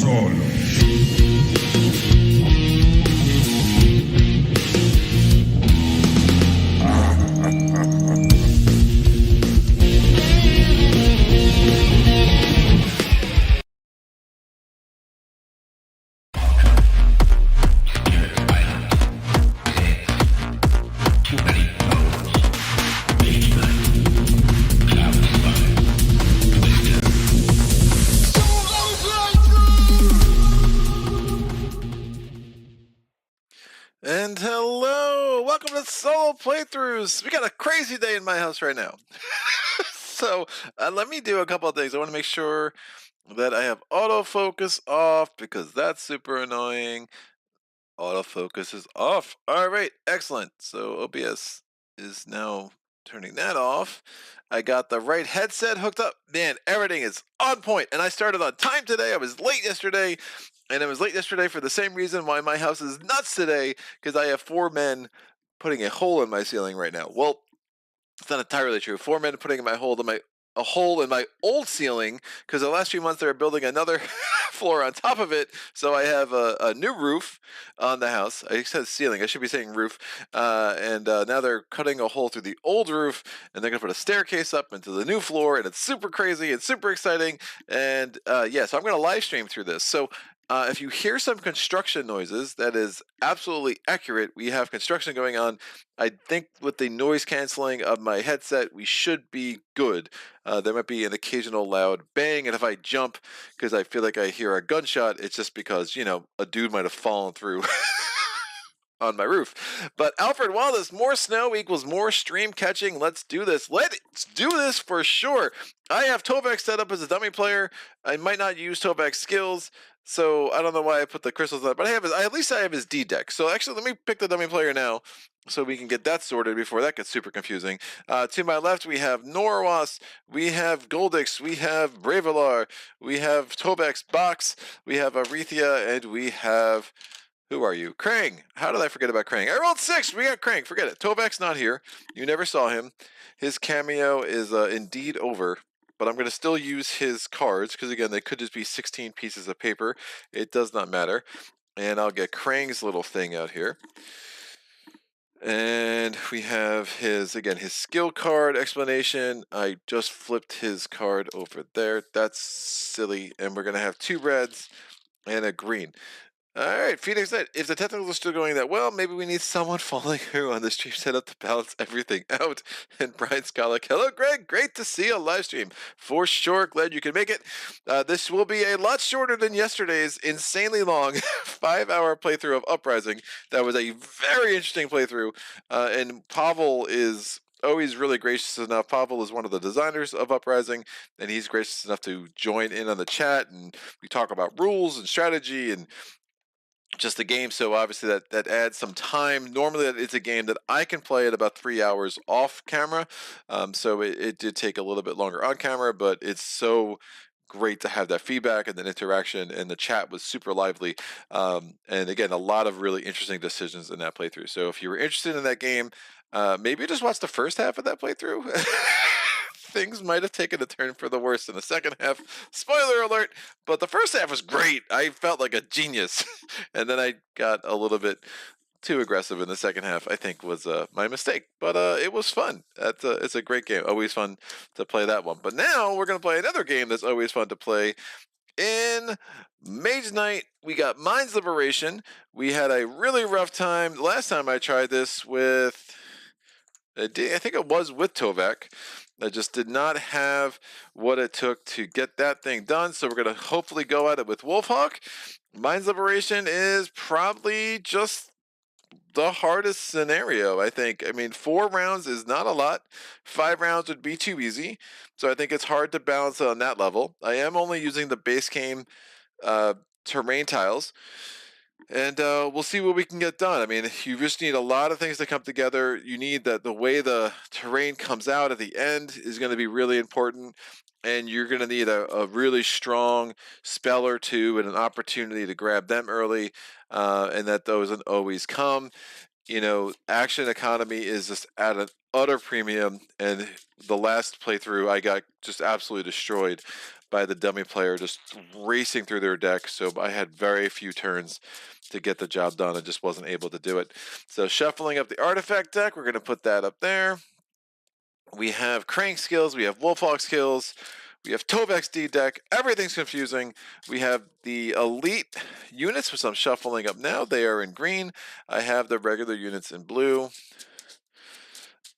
gone. And hello, welcome to solo playthroughs. We got a crazy day in my house right now. So let me do a couple of things. I want to make sure that I have autofocus off because that's super annoying. Autofocus is off. All right, excellent. So OBS is now turning that off. I got the right headset hooked up. Man, everything is on point. And I started on time today. I was late yesterday. And I was late yesterday for the same reason why my house is nuts today, because I have 4 men putting a hole in my ceiling right now. Well, it's not entirely true. 4 men putting a hole in my old ceiling, because the last few months they were building another floor on top of it. So I have a new roof on the house. I said ceiling. I should be saying roof. And now they're cutting a hole through the old roof, and they're going to put a staircase up into the new floor, and it's super crazy and super exciting. And yeah, so I'm going to live stream through this. So if you hear some construction noises, that is absolutely accurate. We have construction going on. I think with the noise canceling of my headset, we should be good. There might be an occasional loud bang, and if I jump because I feel like I hear a gunshot, it's just because, you know, a dude might have fallen through on my roof. But Alfred Wallace, more snow equals more stream catching. Let's do this. Let's do this for sure. I have Tovek set up as a dummy player. I might not use Tovek's skills, so I don't know why I put the crystals on it, but at least I have his D deck. So actually, let me pick the dummy player now so we can get that sorted before that gets super confusing. To my left, we have Norwas, we have Goldix, we have Bravelar, we have Tovek's box, we have Arethia, and we have... Who are you? Krang! How did I forget about Krang? I rolled 6! We got Krang, forget it. Tovek's not here. You never saw him. His cameo is indeed over, but I'm going to still use his cards, because again, they could just be 16 pieces of paper. It does not matter. And I'll get Krang's little thing out here. And we have his skill card explanation. I just flipped his card over there. That's silly. And we're going to have 2 reds and a green. Alright, Phoenix Knight, if the technicals are still going that well, maybe we need someone following through on the stream setup to balance everything out. And Brian Skollick, hello Greg, great to see a live stream. For sure, glad you can make it. This will be a lot shorter than yesterday's insanely long 5-hour playthrough of Uprising. That was a very interesting playthrough, and Pavel is always really gracious enough. Pavel is one of the designers of Uprising, and he's gracious enough to join in on the chat, and we talk about rules and strategy and just the game. So obviously that adds some time. Normally it's a game that I can play at about 3 hours off camera, so it did take a little bit longer on camera, but it's so great to have that feedback and that interaction, and the chat was super lively, and again, a lot of really interesting decisions in that playthrough. So if you were interested in that game, maybe just watch the first half of that playthrough. Things might have taken a turn for the worse in the second half. Spoiler alert, but the first half was great. I felt like a genius. And then I got a little bit too aggressive in the second half, I think was my mistake. But it was fun. It's a great game. Always fun to play that one. But now we're going to play another game that's always fun to play. In Mage Knight, we got Mines Liberation. We had a really rough time. The last time I tried this with... I think it was with Tovek. I just did not have what it took to get that thing done, so we're going to hopefully go at it with Wolfhawk. Mines Liberation is probably just the hardest scenario, I think. I mean, 4 rounds is not a lot. 5 rounds would be too easy, so I think it's hard to balance on that level. I am only using the base game terrain tiles, and we'll see what we can get done. I mean, you just need a lot of things to come together. You need that the way the terrain comes out at the end is going to be really important, and you're going to need a really strong spell or two and an opportunity to grab them early, and that doesn't always come. You know, action economy is just at an utter premium, and the last playthrough I got just absolutely destroyed by the dummy player just racing through their deck. So I had very few turns to get the job done. I just wasn't able to do it. So shuffling up the artifact deck, we're going to put that up there. We have Crank skills, we have Wolfhawk skills, we have Tovek's D deck. Everything's confusing. We have the elite units, which I'm shuffling up now. They are in green. I have the regular units in blue.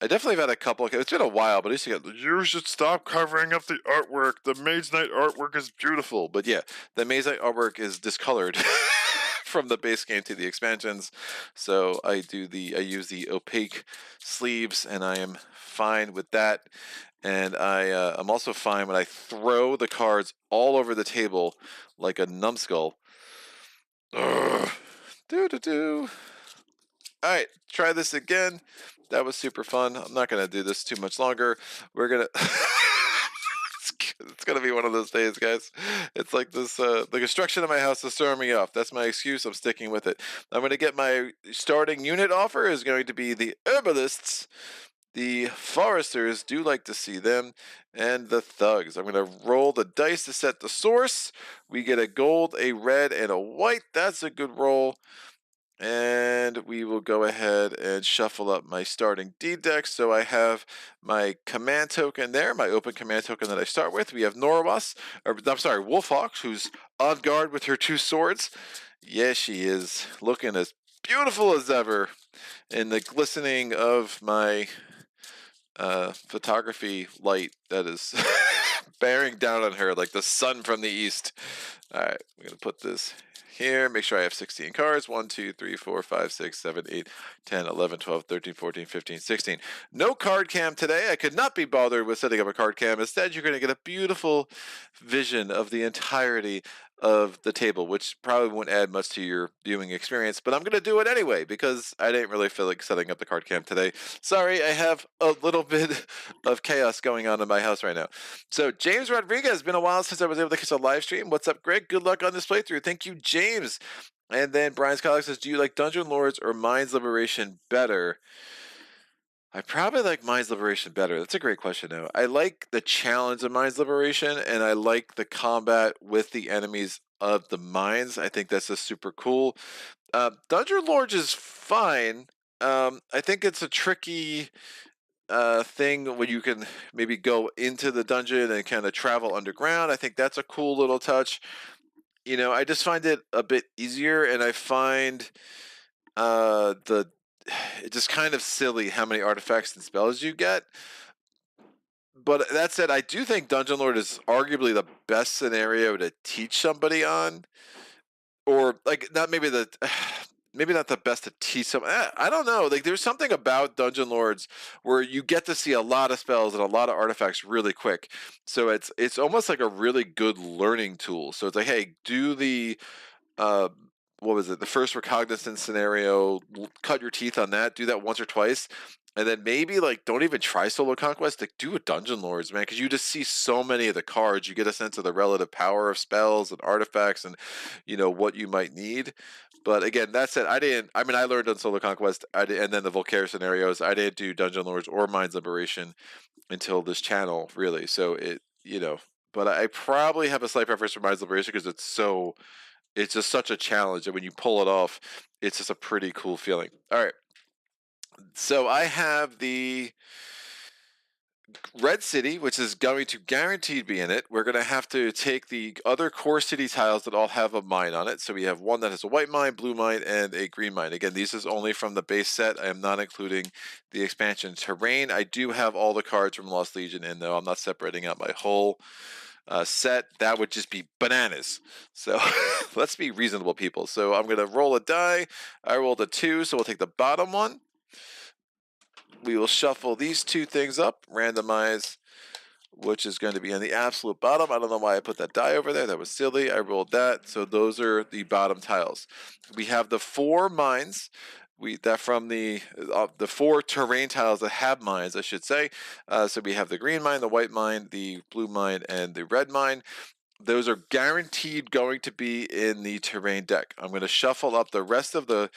I definitely have had a couple. It's been a while, but I used to get, you should stop covering up the artwork. The Mage Knight artwork is beautiful. But yeah, the Mage Knight artwork is discolored from the base game to the expansions. So I use the opaque sleeves, and I am fine with that. And I'm also fine when I throw the cards all over the table like a numbskull. Do. All right, try this again. That was super fun. I'm not going to do this too much longer. We're going to... It's going to be one of those days, guys. It's like this, the construction of my house is throwing me off. That's my excuse. I'm sticking with it. I'm going to get my starting unit offer is going to be the Herbalists. The Foresters, do like to see them, and the Thugs. I'm going to roll the dice to set the source. We get a gold, a red, and a white. That's a good roll. And we will go ahead and shuffle up my starting D deck. So I have my command token there, my open command token that I start with. We have Wolfhawk, who's on guard with her 2 swords. Yeah, she is looking as beautiful as ever in the glistening of my photography light that is bearing down on her like the sun from the east. All right, we're going to put this here. Make sure I have 16 cards. 1, 2, 3, 4, 5, 6, 7, 8, 10, 11, 12, 13, 14, 15, 16. No card cam today. I could not be bothered with setting up a card cam. Instead, you're going to get a beautiful vision of the entirety of the table, which probably won't add much to your viewing experience, but I'm going to do it anyway because I didn't really feel like setting up the card cam today. Sorry, I have a little bit of chaos going on in my house right now. So James Rodriguez, been a while since I was able to catch a live stream. What's up, Greg? Good luck on this playthrough. Thank you, James. And then Brian Skylar says, do you like Dungeon Lords or Mines Liberation better? I probably like Mines Liberation better. That's a great question, though. I like the challenge of Mines Liberation, and I like the combat with the enemies of the mines. I think that's just super cool. Dungeon Lords is fine. I think it's a tricky thing when you can maybe go into the dungeon and kind of travel underground. I think that's a cool little touch. You know, I just find it a bit easier, and I find it's just kind of silly how many artifacts and spells you get. But that said, I do think Dungeon Lord is arguably the best scenario to teach somebody on, or like maybe not the best to teach them. I don't know. Like there's something about Dungeon Lords where you get to see a lot of spells and a lot of artifacts really quick. So it's almost like a really good learning tool. So it's like, hey, do the what was it? The first recognizance scenario, cut your teeth on that, do that once or twice. And then maybe like don't even try solo conquest, like do a Dungeon Lords, man, because you just see so many of the cards. You get a sense of the relative power of spells and artifacts and what you might need. But again, that said, I learned on solo conquest, and then the Volcare scenarios. I didn't do Dungeon Lords or Mines Liberation until this channel, really. So but I probably have a slight preference for Mines Liberation because it's just such a challenge, and when you pull it off, it's just a pretty cool feeling. All right, so I have the Red City, which is going to guaranteed be in it. We're going to have to take the other core city tiles that all have a mine on it. So we have one that has a white mine, blue mine, and a green mine. Again, these is only from the base set. I am not including the expansion terrain. I do have all the cards from Lost Legion in, though. I'm not separating out my whole set. That would just be bananas. So let's be reasonable, people. So I'm going to roll a die. I rolled a 2, so we'll take the bottom one. We will shuffle these 2 things up, randomize which is going to be on the absolute bottom. I don't know why I put that die over there. That was silly. I rolled that. So those are the bottom tiles. We have the 4 mines. From the 4 terrain tiles that have mines, I should say. So we have the green mine, the white mine, the blue mine, and the red mine. Those are guaranteed going to be in the terrain deck. I'm going to shuffle up the rest of the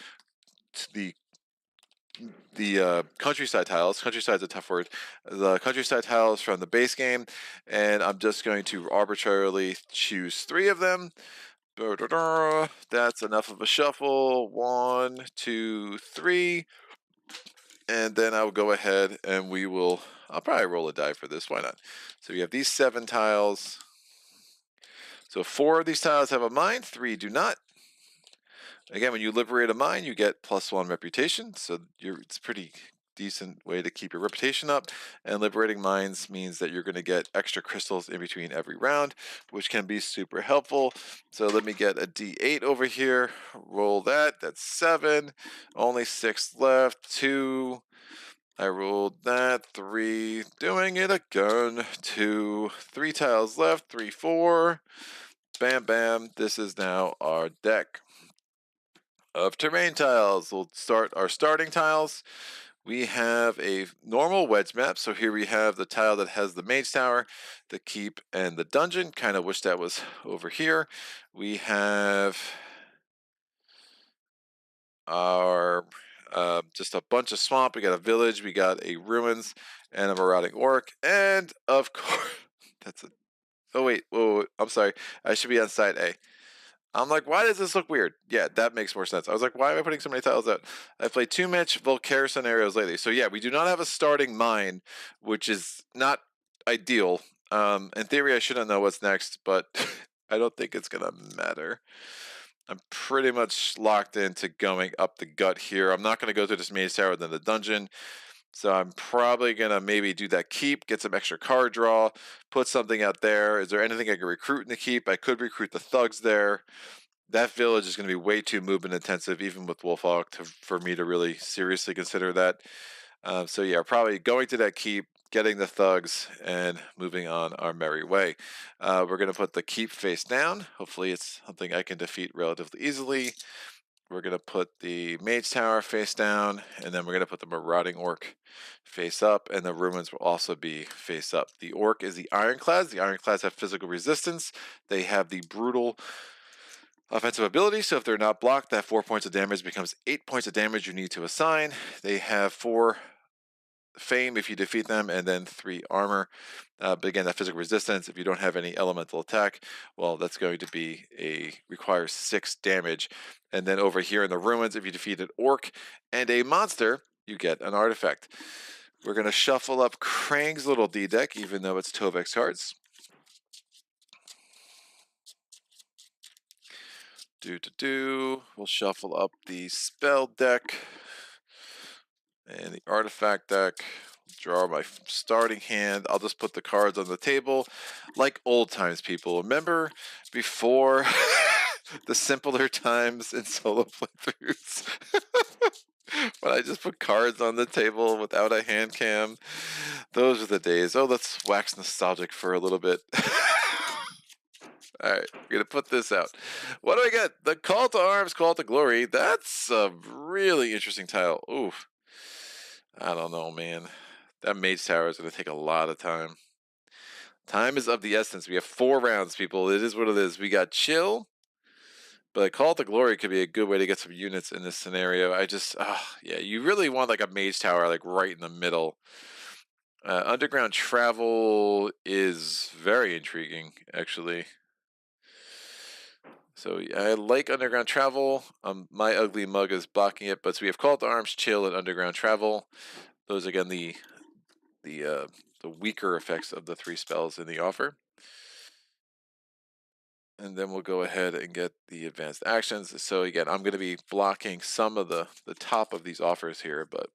countryside tiles. Countryside's a tough word. The countryside tiles from the base game, and I'm just going to arbitrarily choose 3 of them. That's enough of a shuffle. 1, 2, 3. And then I will go ahead and I'll probably roll a die for this. Why not? So we have these 7 tiles. So 4 of these tiles have a mine, 3 do not. Again, when you liberate a mine, you get +1 reputation. So it's a pretty decent way to keep your reputation up. And liberating mines means that you're going to get extra crystals in between every round, which can be super helpful. So let me get a D8 over here. Roll that. That's 7. Only 6 left. 2. I rolled that. 3. Doing it again. 2. 3 tiles left. 3, 4. Bam, bam. This is now our deck of terrain tiles. We'll start our starting tiles. We have a normal wedge map. So here we have the tile that has the mage tower, the keep, and the dungeon. Kind of wish that was over here. We have our just a bunch of swamp. We got a village. We got a ruins and a marauding orc. And of course, that's a. Oh wait, whoa, I'm sorry. I should be on side A. I'm like, why does this look weird? Yeah, that makes more sense. I was like, why am I putting so many tiles out? I've played too much Volcare scenarios lately. So yeah, we do not have a starting mine, which is not ideal. In theory, I shouldn't know what's next, but I don't think it's gonna matter. I'm pretty much locked into going up the gut here. I'm not gonna go through this mage tower than the dungeon. So I'm probably gonna maybe do that keep, get some extra card draw, put something out there. Is there anything I can recruit in the keep? I could recruit the thugs there. That village is going to be way too movement intensive, even with Wolfhawk, for me to really seriously consider that. So yeah, probably going to that keep, getting the thugs, and moving on our merry way. We're going to put the keep face down. Hopefully it's something I can defeat relatively easily. We're going to put the mage tower face down, and then we're going to put the marauding orc face up, and the ruins will also be face up. The orc is the ironclads. The ironclads have physical resistance. They have the brutal offensive ability, so if they're not blocked, that 4 points of damage becomes 8 points of damage you need to assign. They have 4 fame if you defeat them, and then 3 armor. But again, that physical resistance, if you don't have any elemental attack, well, that's going to be requires 6 damage. And then over here in the ruins, if you defeat an orc and a monster, you get an artifact. We're going to shuffle up Krang's little D deck, even though it's Tovek's cards. We'll shuffle up the spell deck and the artifact deck. Draw my starting hand. I'll just put the cards on the table like old times, people. Remember before the simpler times in solo playthroughs when I just put cards on the table without a hand cam? Those are the days. Oh, let's wax nostalgic for a little bit. All right, we're gonna put this out. What do I get? The Call to Arms, Call to Glory. That's a really interesting tile. Oof. I don't know, man. That mage tower is gonna take a lot of time. Time is of the essence. We have 4 rounds, people. It is what it is. We got chill, but Call to Glory could be a good way to get some units in this scenario. Yeah, you really want like a mage tower like right in the middle. Underground travel is very intriguing, actually. So I like underground travel. My ugly mug is blocking it, but so we have Call to Arms, chill, and underground travel. Those again the weaker effects of the 3 spells in the offer. And then we'll go ahead and get the advanced actions. So again, I'm going to be blocking some of the top of these offers here, but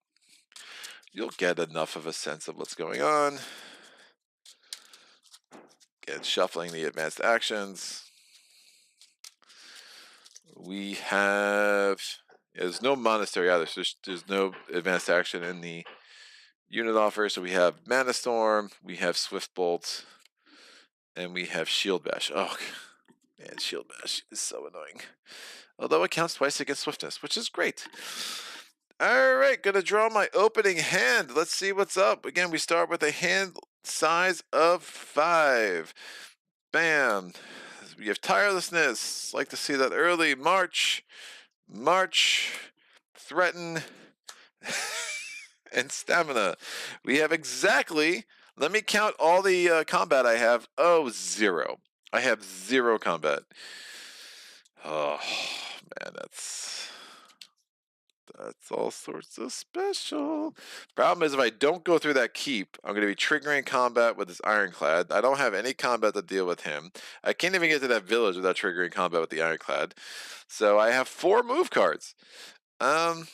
you'll get enough of a sense of what's going on. Again, shuffling the advanced actions. We have, there's no monastery either, so there's no advanced action in the unit offer. So we have Mana Storm, we have Swift Bolt, and we have Shield Bash. Oh, man, Shield Bash is so annoying. Although it counts twice against Swiftness, which is great. All right, gonna draw my opening hand. Let's see what's up. Again, we start with a hand size of 5. Bam. We have Tirelessness. Like to see that early. March. Threaten. and stamina. We have exactly, let me count all the combat I have. Oh, 0. I have 0 combat. Oh, man, that's all sorts of special. Problem is, if I don't go through that keep, I'm going to be triggering combat with this Ironclad. I don't have any combat to deal with him. I can't even get to that village without triggering combat with the Ironclad. So I have 4 move cards. I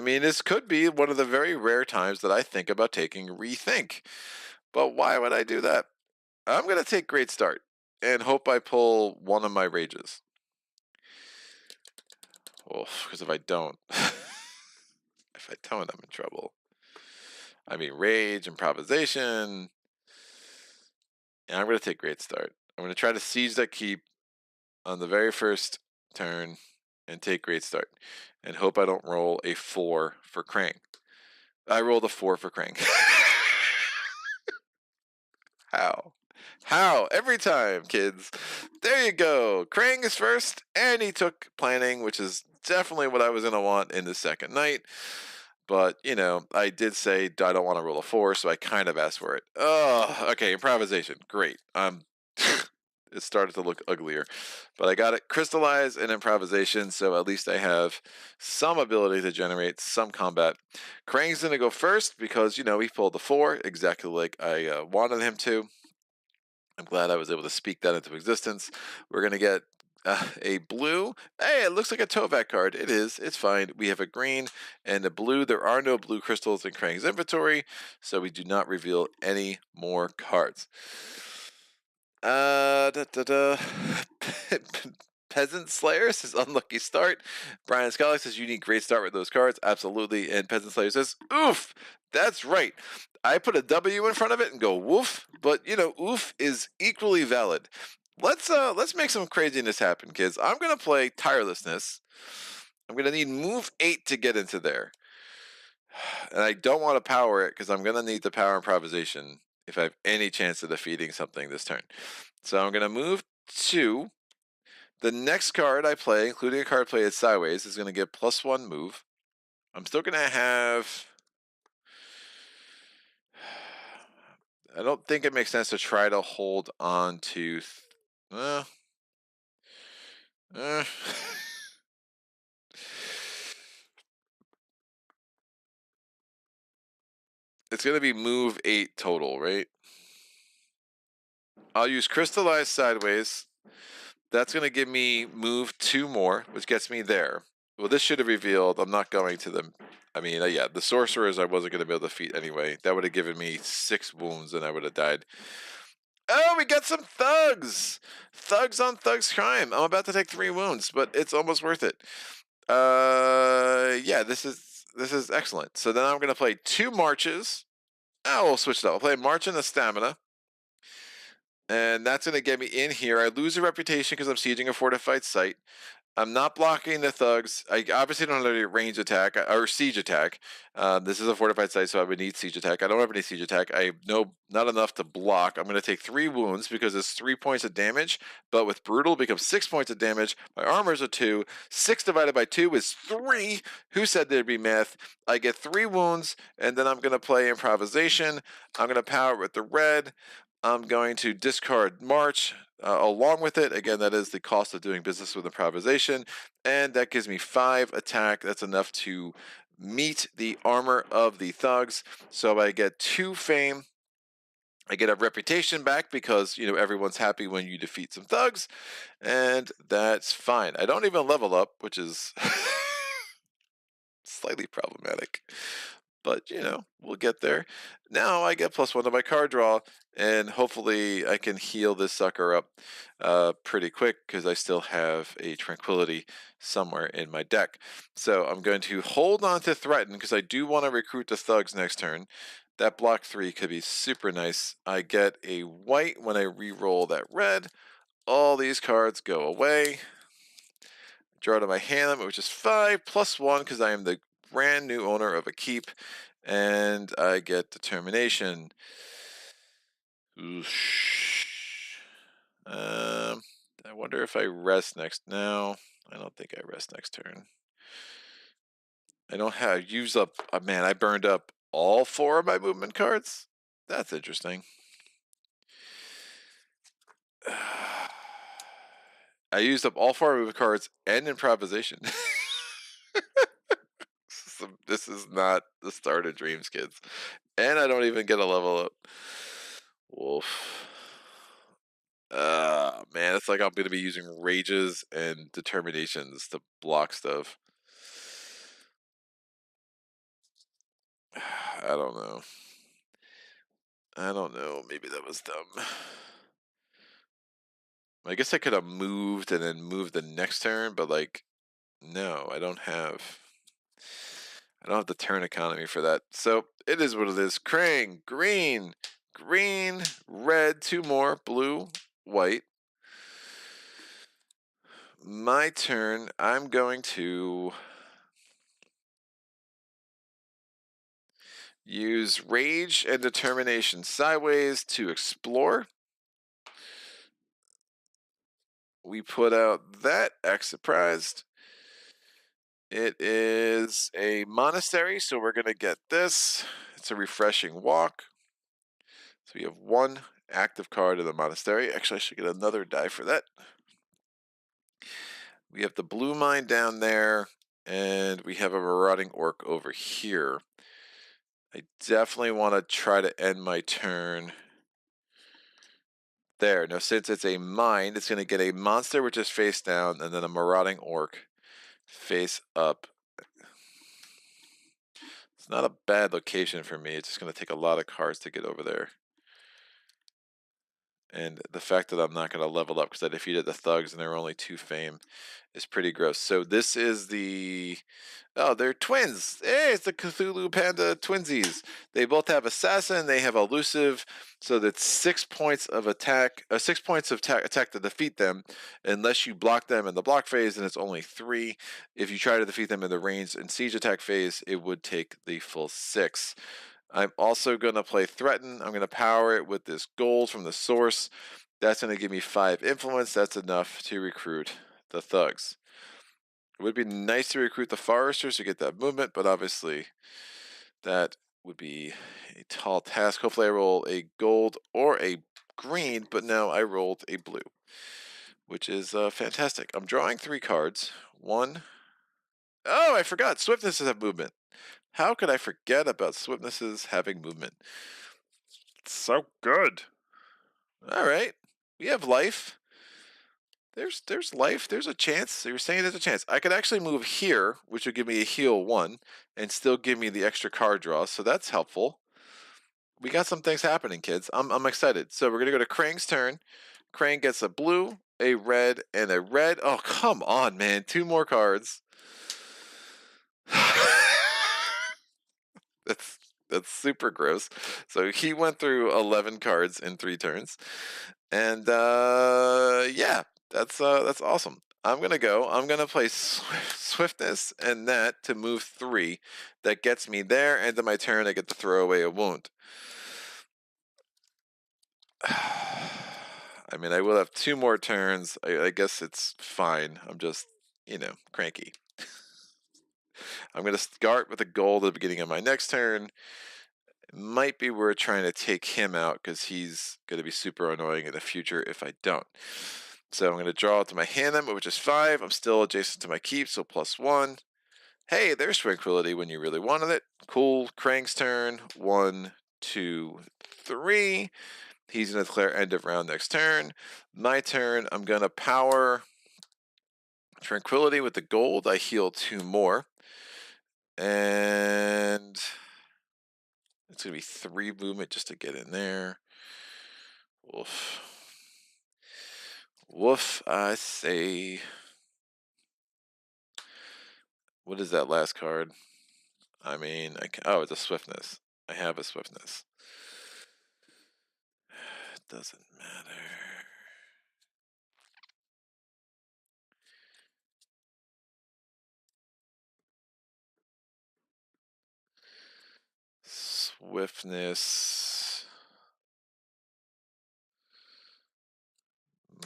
mean, this could be one of the very rare times that I think about taking Rethink. But why would I do that? I'm going to take Great Start and hope I pull one of my rages. Oh, because if I don't, I'm in trouble. I mean, rage, improvisation. And I'm going to take Great Start. I'm going to try to siege that keep on the very first turn and take Great Start. And hope I don't roll a 4 for Krang. I rolled a 4 for Krang. How? How? Every time, kids. There you go. Krang is first, and he took planning, which is definitely what I was going to want in the second night. But, you know, I did say I don't want to roll a 4, so I kind of asked for it. Oh, okay, improvisation. Great. It started to look uglier. But I got it crystallized in improvisation, so at least I have some ability to generate some combat. Krang's going to go first because, you know, he pulled the 4, exactly like I wanted him to. I'm glad I was able to speak that into existence. We're going to get a blue. Hey, it looks like a Tovak card. It is. It's fine. We have a green and a blue. There are no blue crystals in Krang's inventory, so we do not reveal any more cards. Da, da, da. Peasant Slayer says unlucky start. Brian Scully says you need great start with those cards. Absolutely. And Peasant Slayer says, oof, that's right. I put a W in front of it and go woof, but you know, oof is equally valid. Let's make some craziness happen, kids. I'm gonna play Tirelessness. I'm gonna need move 8 to get into there. And I don't want to power it because I'm gonna need the power improvisation if I have any chance of defeating something this turn. So I'm gonna move 2. The next card I play, including a card played sideways, is going to get +1 move. I'm still going to have... I don't think it makes sense to try to hold on to... It's going to be move 8 total, right? I'll use Crystallized Sideways. That's going to give me move 2 more, which gets me there. Well, this should have revealed I'm not going to the... I mean, yeah, the Sorcerers I wasn't going to be able to defeat anyway. That would have given me 6 wounds and I would have died. Oh, we got some thugs! Thugs on thugs crime. I'm about to take 3 wounds, but it's almost worth it. Yeah, this is excellent. So then I'm going to play 2 marches. Oh, we'll switch it up. I'll play a march and a stamina. And that's going to get me in here. I lose a reputation because I'm sieging a fortified site. I'm not blocking the thugs. I obviously don't have any range attack or siege attack. This is a fortified site, so I would need siege attack. I don't have any siege attack. I know not enough to block. I'm going to take 3 wounds because it's 3 points of damage. But with brutal, it becomes 6 points of damage. My armor's a 2. 6 divided by 2 is 3. Who said there'd be math? I get 3 wounds, and then I'm going to play improvisation. I'm going to power with the red. I'm going to discard March along with it. Again, that is the cost of doing business with improvisation. And that gives me 5 attack. That's enough to meet the armor of the thugs. So I get 2 fame. I get a reputation back because, you know, everyone's happy when you defeat some thugs. And that's fine. I don't even level up, which is slightly problematic. But, you know, we'll get there. Now I get +1 to my card draw, and hopefully I can heal this sucker up pretty quick because I still have a Tranquility somewhere in my deck. So I'm going to hold on to Threaten because I do want to recruit the thugs next turn. That block 3 could be super nice. I get a white when I re-roll that red. All these cards go away. Draw to my hand, which is 5 +1 because I am the brand new owner of a keep, and I get determination. I wonder if I rest next. No, I don't think I rest next turn. I don't have used up. Man, I burned up all 4 of my movement cards. That's interesting. I used up all 4 movement cards and improvisation. This is not the start of dreams, kids. And I don't even get a level up. Wolf. Man, it's like I'm going to be using rages and determinations to block stuff. I don't know. I don't know. Maybe that was dumb. I guess I could have moved and then moved the next turn, but like, no, I don't have the turn economy for that. So it is what it is. Krang, green, green, red, 2 more, blue, white. My turn. I'm going to use rage and determination sideways to explore. We put out that X surprised. It is a monastery, so we're going to get this. It's a refreshing walk. So we have 1 active card in the monastery. Actually, I should get another die for that. We have the blue mine down there, and we have a marauding orc over here. I definitely want to try to end my turn there. Now, since it's a mine, it's going to get a monster which is face down, and then a marauding orc face up. It's not a bad location for me. It's just going to take a lot of cards to get over there. And the fact that I'm not going to level up because I defeated the thugs and there were only 2 fame is pretty gross. So this is the... Oh, they're twins. Hey, it's the Cthulhu Panda twinsies. They both have assassin. They have elusive. So that's 6 points of attack. 6 points of attack to defeat them. Unless you block them in the block phase, and it's only 3. If you try to defeat them in the ranged and siege attack phase, it would take the full 6. I'm also going to play Threaten. I'm going to power it with this gold from the source. That's going to give me 5 influence. That's enough to recruit the thugs. It would be nice to recruit the foresters to get that movement, but obviously that would be a tall task. Hopefully I roll a gold or a green, but no, I rolled a blue, which is fantastic. I'm drawing 3 cards. 1. Oh, I forgot. Swiftnesses have movement. How could I forget about Swiftnesses having movement? It's so good. All right. We have life. There's life. There's a chance. So you're saying there's a chance. I could actually move here, which would give me a heal 1, and still give me the extra card draw. So that's helpful. We got some things happening, kids. I'm excited. So we're gonna go to Krang's turn. Krang gets a blue, a red, and a red. Oh, come on, man. 2 more cards. That's super gross. So he went through 11 cards in 3 turns. And yeah, that's awesome. I'm gonna play swiftness and that to move 3. That gets me there. End of my turn, I get to throw away a wound. I mean, I will have 2 more turns. I guess it's fine. I'm just, cranky. I'm gonna start with a gold at the beginning of my next turn. It might be worth trying to take him out because he's going to be super annoying in the future if I don't. So I'm going to draw it to my hand limit, which is 5. I'm still adjacent to my keep, so +1. Hey, there's tranquility when you really wanted it. Cool. Krang's turn. 1, 2, 3. He's going to declare end of round next turn. My turn. I'm going to power tranquility with the gold. I heal 2 more. And it's going to be 3 movement just to get in there. Woof. Woof, I say. What is that last card? I mean, oh, it's a swiftness. I have a swiftness. It doesn't matter. Swiftness.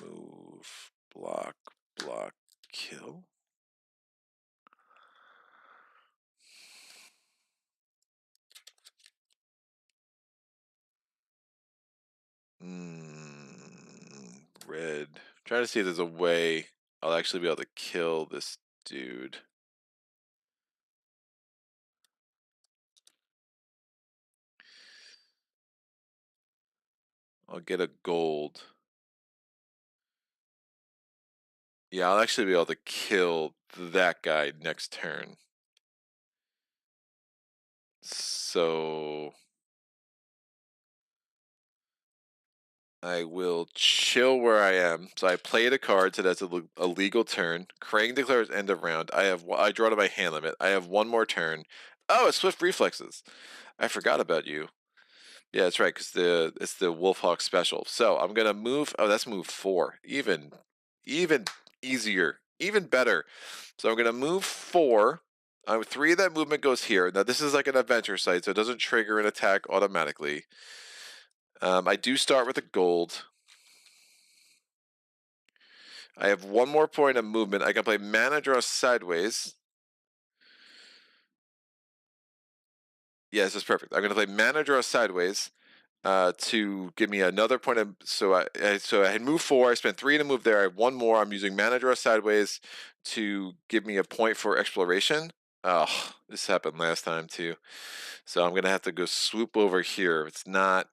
Move, block, kill. Trying to see if there's a way I'll actually be able to kill this dude. I'll get a gold. Yeah, I'll actually be able to kill that guy next turn. So I will chill where I am. So I played a card, so that's a legal turn. Krang declares end of round. I draw to my hand limit. I have one more turn. Oh, it's Swift Reflexes. I forgot about you. Yeah, that's right, because it's the Wolfhawk special. So I'm gonna move. Oh, that's move 4. Even easier, even better. So I'm gonna move 4. 3 of that movement goes here. Now this is like an adventure site, so it doesn't trigger an attack automatically. I do start with a gold. I have one more point of movement. I can play Mana Draw Sideways. Yeah, this is perfect. I'm going to play Mana Draw Sideways to give me another point of. So I had moved 4. I spent 3 to move there. I have one more. I'm using Mana Draw Sideways to give me a point for exploration. Oh, this happened last time too. So I'm going to have to go swoop over here. It's not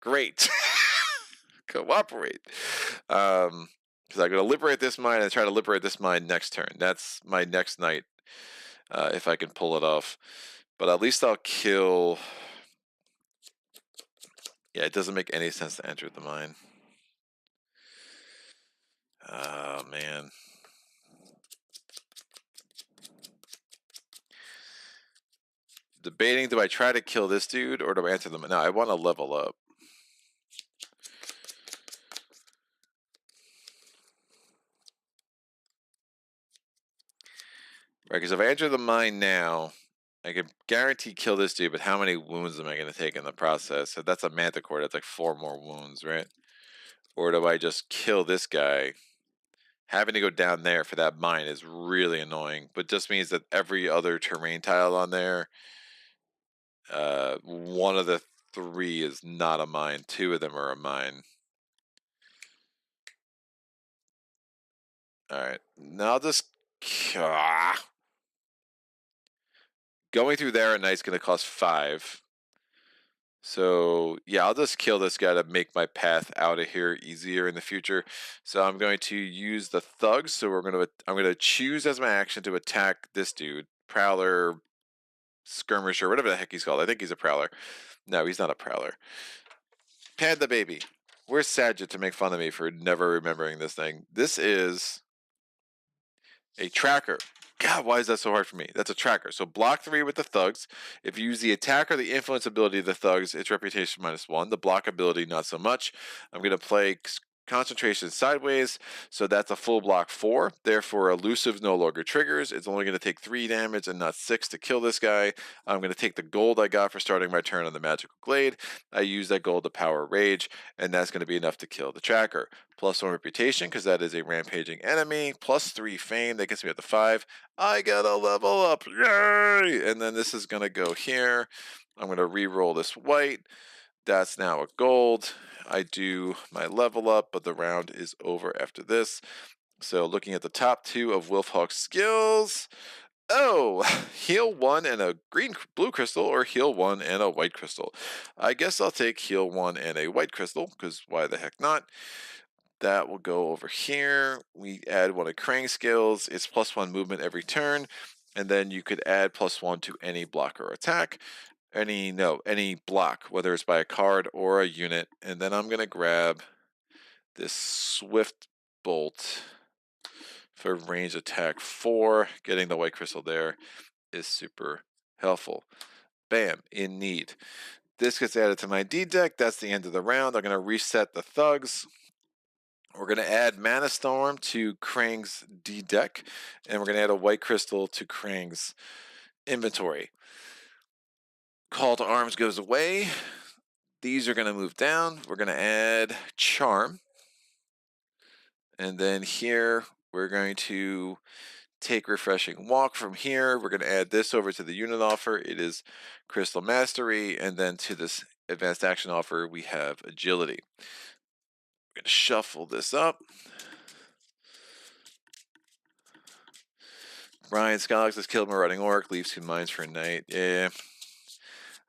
great. Cooperate. Because I'm going to liberate this mine and try to liberate this mine next turn. That's my next night, if I can pull it off. But at least I'll kill. Yeah, it doesn't make any sense to enter the mine. Oh, man. Debating, do I try to kill this dude or do I enter them? No, I want to level up. Right, because if I enter the mine now, I can guarantee kill this dude, but how many wounds am I going to take in the process? So that's a Manticore, that's like 4 more wounds, right? Or do I just kill this guy? Having to go down there for that mine is really annoying, but just means that every other terrain tile on there, one of the 3 is not a mine. 2 of them are a mine. All right, now I'll just going through there at night is going to cost 5. So yeah, I'll just kill this guy to make my path out of here easier in the future. So I'm going to use the thugs. So I'm gonna choose as my action to attack this dude, Prowler, Skirmisher, whatever the heck he's called. I think he's a Prowler. No, he's not a Prowler. Panda Baby. Where's Sadget to make fun of me for never remembering this thing? This is a tracker. God, why is that so hard for me? That's a tracker. So block 3 with the thugs. If you use the attack or the influence ability of the thugs, it's reputation -1. The block ability, not so much. I'm going to play concentration sideways, so that's a full block 4. Therefore, elusive no longer triggers. It's only going to take 3 damage and not 6 to kill this guy. I'm going to take the gold I got for starting my turn on the magical glade. I use that gold to power rage, and that's going to be enough to kill the tracker. +1 reputation, because that is a rampaging enemy. +3 fame, that gets me up to 5. I gotta level up, yay! And then this is gonna go here. I'm gonna re-roll this white. That's now a gold. I do my level up, but the round is over after this. So looking at the top 2 of Wolfhawk's skills. Oh, heal 1 and a blue crystal, or heal 1 and a white crystal. I guess I'll take heal 1 and a white crystal, because why the heck not? That will go over here. We add 1 of Krang skills. It's +1 movement every turn. And then you could add +1 to any block or attack. Any block, whether it's by a card or a unit. And then I'm going to grab this Swift Bolt for range attack 4. Getting the white crystal there is super helpful. Bam, in need. This gets added to my D deck. That's the end of the round. I'm going to reset the thugs. We're going to add Mana Storm to Krang's D deck, and we're going to add a white crystal to Krang's inventory. Call to Arms goes away. These are going to move down. We're going to add Charm. And then here, we're going to take Refreshing Walk from here. We're going to add this over to the unit offer. It is Crystal Mastery. And then to this advanced action offer, we have Agility. We're gonna shuffle this up. Brian Scollix has killed Marauding Orc, leaves 2 mines for a night. Yeah.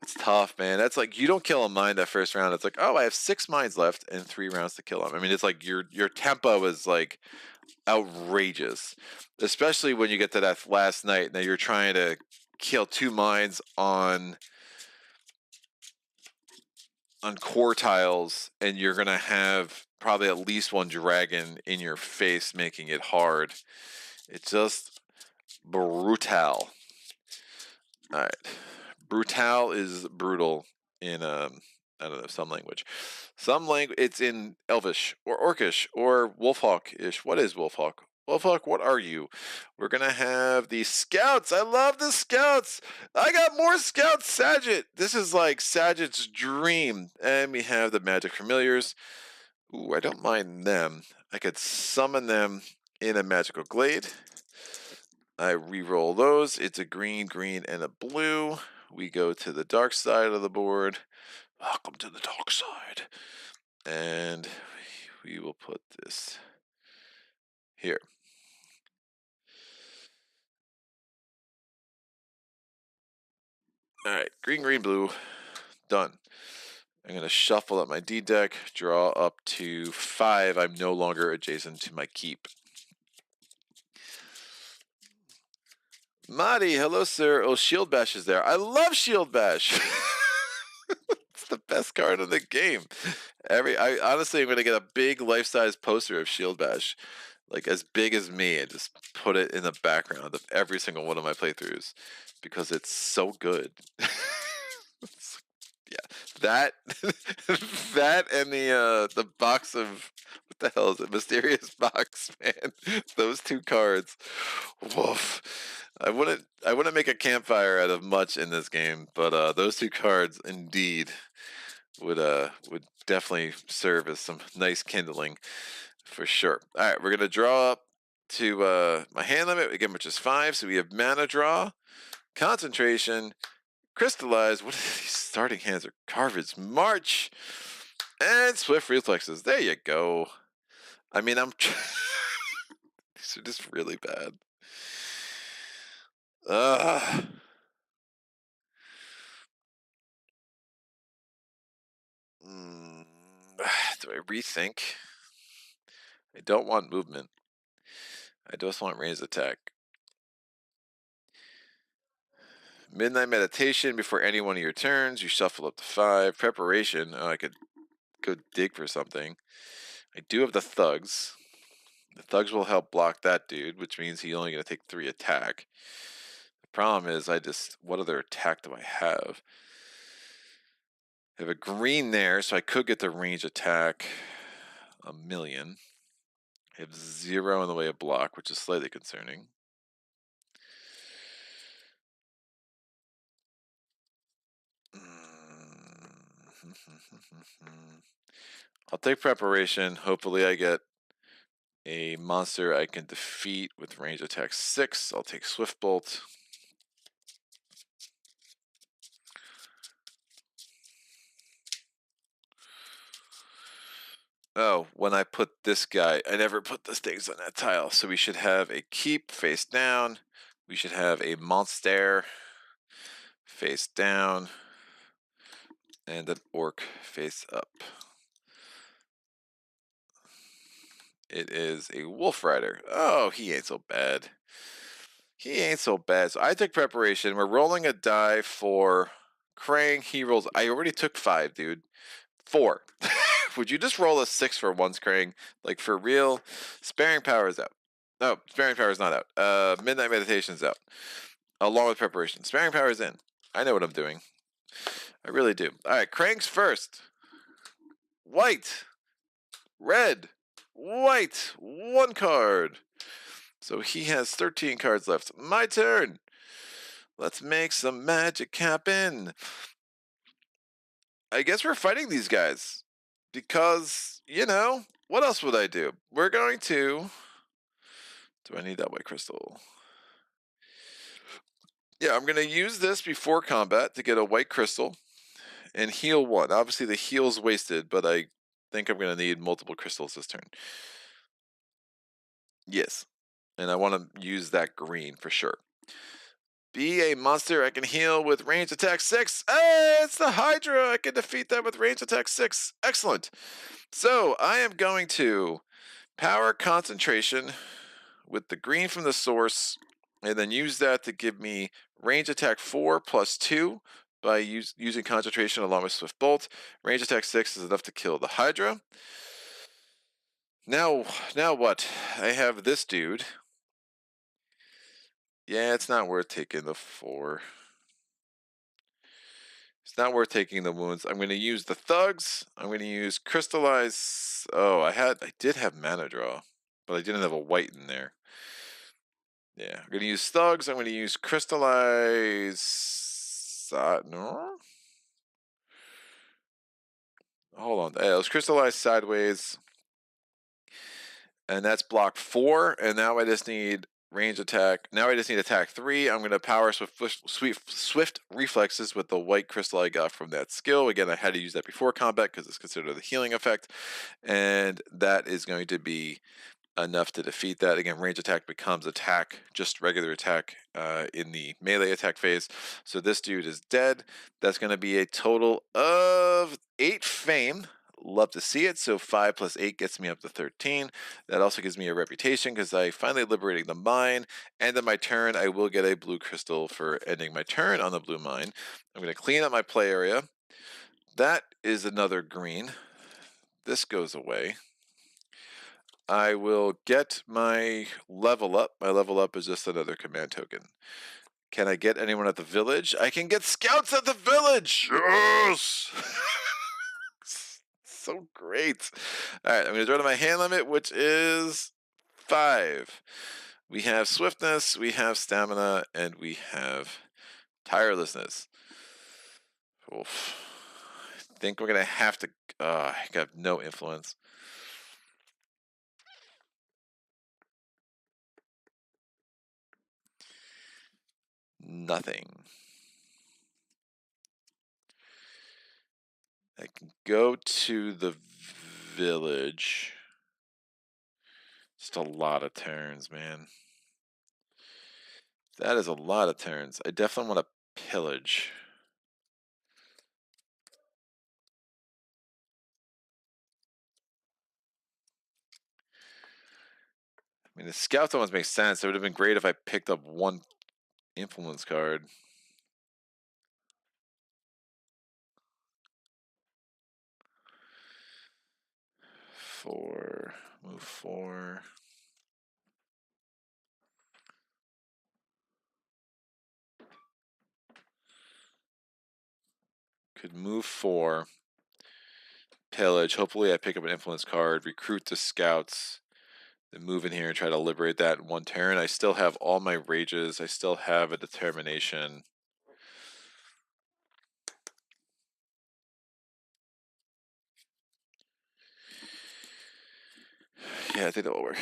It's tough, man. That's like, you don't kill a mine that first round. It's like, oh, I have 6 mines left and 3 rounds to kill them. I mean, it's like your tempo is like outrageous, especially when you get to that last night. Now you're trying to kill 2 mines on core tiles, and you're gonna have probably at least 1 dragon in your face, making it hard. It's just brutal. All right. Brutal is brutal in I don't know, some language. It's in Elvish or Orcish or Wolfhawk-ish. What is Wolfhawk? Wolfhawk, what are you? We're gonna have the scouts. I love the scouts. I got more scouts. Sagitt. This is like Sagitt's dream. And we have the magic familiars. Ooh, I don't mind them. I could summon them in a magical glade. I re-roll those. It's a green, green, and a blue. We go to the dark side of the board. Welcome to the dark side. And we will put this here. All right, green, green, blue. Done. I'm going to shuffle up my D deck, draw up to 5. I'm no longer adjacent to my keep. Madi, hello, sir. Oh, Shield Bash is there. I love Shield Bash. It's the best card in the game. I honestly am going to get a big life-size poster of Shield Bash, like as big as me, and just put it in the background of every single one of my playthroughs because it's so good. Yeah, that that and the box of, what the hell is it? Mysterious box, man. Those 2 cards. Woof. I wouldn't make a campfire out of much in this game, but those 2 cards indeed would definitely serve as some nice kindling for sure. All right, we're gonna draw up to my hand limit again, which is 5. So we have mana draw, concentration, crystallize. What are these starting hands? Are Carvage March and Swift Reflexes. There you go. I mean, these are just really bad. Do I rethink? I don't want movement. I just want ranged attack. Midnight Meditation before any one of your turns. You shuffle up to 5. Preparation. Oh, I could go dig for something. I do have the Thugs. The Thugs will help block that dude, which means he's only going to take 3 attack. The problem is, what other attack do I have? I have a green there, so I could get the range attack 1,000,000. I have 0 in the way of block, which is slightly concerning. I'll take preparation. Hopefully I get a monster I can defeat with range attack 6. I'll take Swift Bolt. Oh, when I put this guy, I never put the things on that tile. So we should have a keep face down. We should have a monster face down. And an orc face up. It is a Wolf Rider. Oh, he ain't so bad. He ain't so bad. So I took preparation. We're rolling a die for Krang. He rolls. I already took 5, dude. 4. Would you just roll a 6 for once, Krang? Like, for real? Sparing Power is out. No, Sparing Power is not out. Midnight Meditation is out. Along with preparation. Sparing Power is in. I know what I'm doing. I really do. All right, Krang's first. White. Red. White. 1 card. So he has 13 cards left. My turn. Let's make some magic happen. I guess we're fighting these guys because, what else would I do? We're going to... Do I need that white crystal? Yeah, I'm going to use this before combat to get a white crystal and heal 1. Obviously, the heal's wasted, but I think I'm going to need multiple crystals this turn. Yes. And I want to use that green for sure. Be a monster. I can heal with range attack 6. Hey, it's the Hydra. I can defeat that with range attack 6. Excellent. So I am going to power concentration with the green from the source, and then use that to give me range attack 4 plus 2 by using concentration along with Swift Bolt. Range attack 6 is enough to kill the Hydra. Now what? I have this dude. Yeah, it's not worth taking the 4. It's not worth taking the wounds. I'm going to use the thugs. I'm going to use crystallize. Oh, I did have mana draw, but I didn't have a white in there. Yeah, I'm going to use thugs. I'm going to use crystallize. No. Hold on. It was crystallize sideways, and that's block 4. And now I just need range attack. Now I just need attack 3. I'm going to power swift reflexes with the white crystal I got from that skill. Again, I had to use that before combat because it's considered the healing effect, and that is going to be enough to defeat that. Again, range attack becomes attack, just regular attack in the melee attack phase. So this dude is dead. That's going to be a total of 8 fame. Love to see it. So 5 plus 8 gets me up to 13. That also gives me a reputation because I finally liberating the mine. End of my turn, I will get a blue crystal for ending my turn on the blue mine. I'm going to clean up my play area. That is another green. This goes away. I will get my level up. My level up is just another command token. Can I get anyone at the village? I can get scouts at the village! Yes! So great. All right, I'm going to draw to my hand limit, which is 5. We have swiftness, we have stamina, and we have tirelessness. Oof. I think we're going to have to... I have no influence. Nothing. I can go to the village. Just a lot of turns, man. That is a lot of turns. I definitely want to pillage. I mean, the scouts almost make sense. It would have been great if I picked up one influence card. Move 4. Could move 4. Pillage. Hopefully I pick up an influence card, recruit the scouts, then move in here and try to liberate that in one turn. I still have all my rages. I still have a determination. Yeah, I think that will work.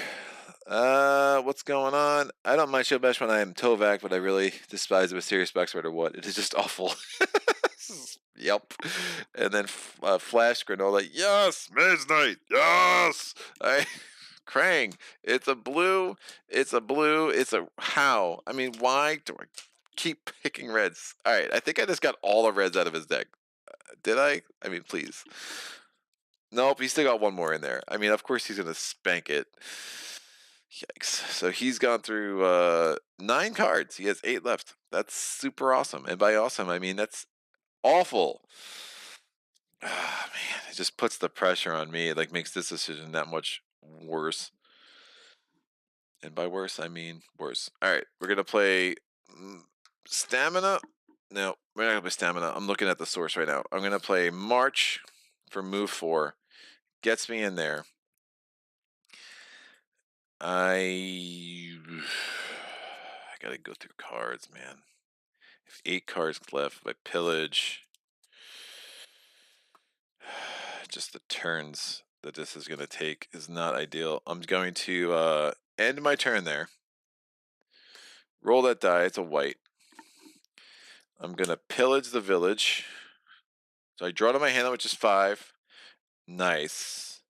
What's going on? I don't mind Shield Bash when I am Tovak, but I really despise the Mysterious Box no matter what. It is just awful. Yep. And then Flash Granola. Yes! Mage Knight! Yes! Krang. It's a blue. It's a blue. It's a... How? I mean, why do I keep picking reds? Alright, I think I just got all the reds out of his deck. Did I? I mean, please. Nope, he's still got one more in there. I mean, of course he's going to spank it. Yikes. So he's gone through 9 cards. He has 8 left. That's super awesome. And by awesome, I mean that's awful. Ah, man, it just puts the pressure on me. It like makes this decision that much worse. And by worse, I mean worse. All right, we're going to play Stamina. No, we're not going to play Stamina. I'm looking at the source right now. I'm going to play March for move 4. Gets me in there. I gotta go through cards, man. If 8 cards left, if I pillage, just the turns that this is gonna take is not ideal. I'm going to end my turn there. Roll that die. It's a white. I'm gonna pillage the village. So I draw to my hand, which is 5. Nice.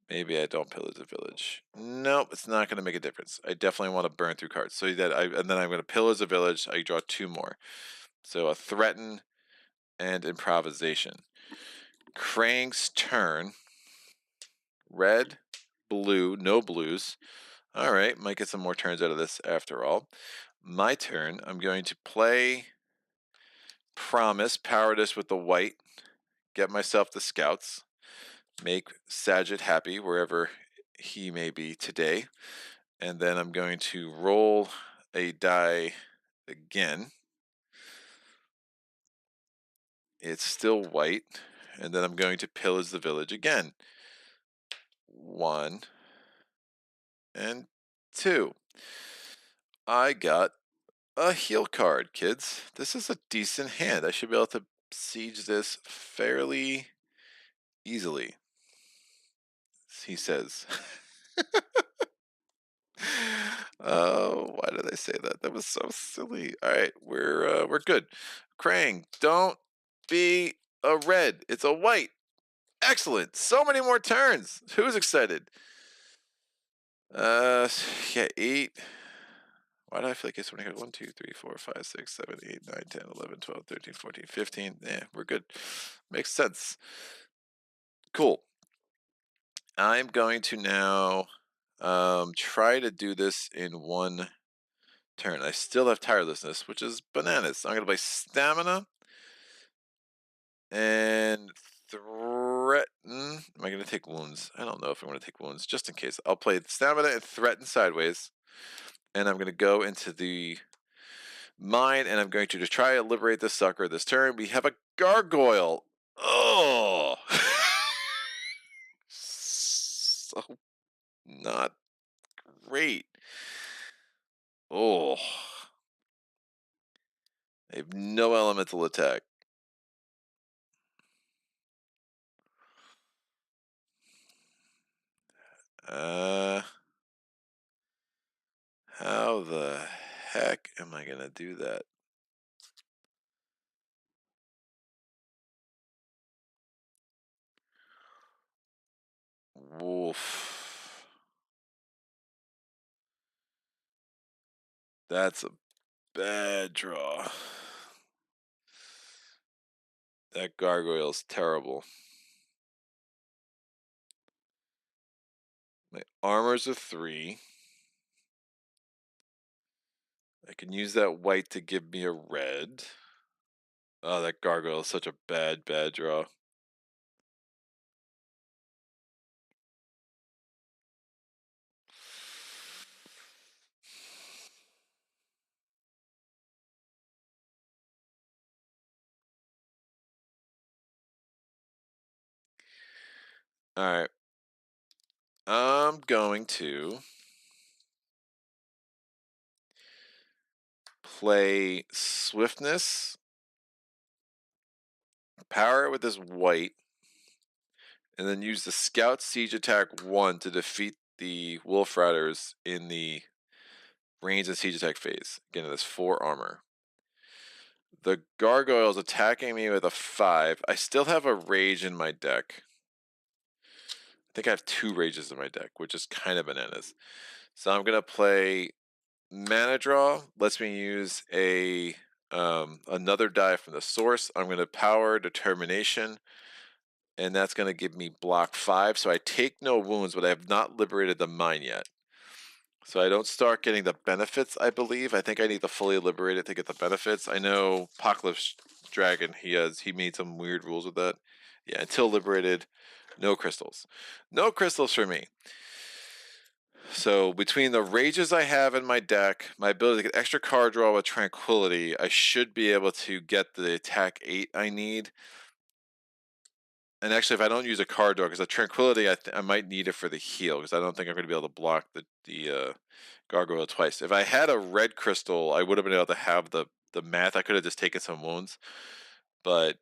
Maybe I don't pillage the village. Nope, it's not going to make a difference. I definitely want to burn through cards. So that and then I'm going to pillage the village. I draw 2 more. So a threaten and improvisation. Krang's turn. Red, blue, no blues. All right, might get some more turns out of this after all. My turn. I'm going to play Promise, power this with the white, get myself the scouts, make Sagitt happy wherever he may be today, and then I'm going to roll a die again. It's still white, and then I'm going to pillage the village again. 1 and 2. I got a heal card, kids. This is a decent hand. I should be able to siege this fairly easily, he says. Oh, why did I say that? That was so silly. All right, we're good. Krang, don't be a red. It's a white. Excellent. So many more turns. Who's excited? Yeah, 8. Why do I feel like it's 1, 2, 3, 4, 5, 6, 7, 8, 9, 10, 11, 12, 13, 14, 15. Yeah, we're good. Makes sense. Cool. I'm going to now try to do this in 1 turn. I still have tirelessness, which is bananas. I'm going to play stamina and threaten. Am I going to take wounds? I don't know if I'm going to take wounds, just in case. I'll play stamina and threaten sideways. And I'm going to go into the mine, and I'm going to try to liberate this sucker this turn. We have a gargoyle. Oh! So not great. Oh. I have no elemental attack. How the heck am I gonna do that? Wolf. That's a bad draw. That gargoyle's terrible. My armor's a 3. I can use that white to give me a red. Oh, that gargoyle is such a bad draw. Alright. I'm going to play Swiftness, power it with this white, and then use the Scout Siege Attack 1 to defeat the Wolf Riders in the range and siege attack phase. Again, it has 4 armor. The gargoyle's attacking me with a 5. I still have a rage in my deck. I think I have 2 rages in my deck, which is kind of bananas. So I'm gonna play mana draw. Lets me use a another die from the source. I'm gonna power determination, and that's gonna give me block 5. So I take no wounds, but I have not liberated the mine yet. So I don't start getting the benefits, I believe. I think I need to fully liberate it to get the benefits. I know Apocalypse Dragon, he made some weird rules with that. Yeah, until liberated, no crystals. No crystals for me. So between the rages I have in my deck, my ability to get extra card draw with Tranquility, I should be able to get the attack 8 I need. And actually, if I don't use a card draw, because the Tranquility, I might need it for the heal, because I don't think I'm going to be able to block the gargoyle twice. If I had a red crystal, I would have been able to have the math. I could have just taken some wounds, but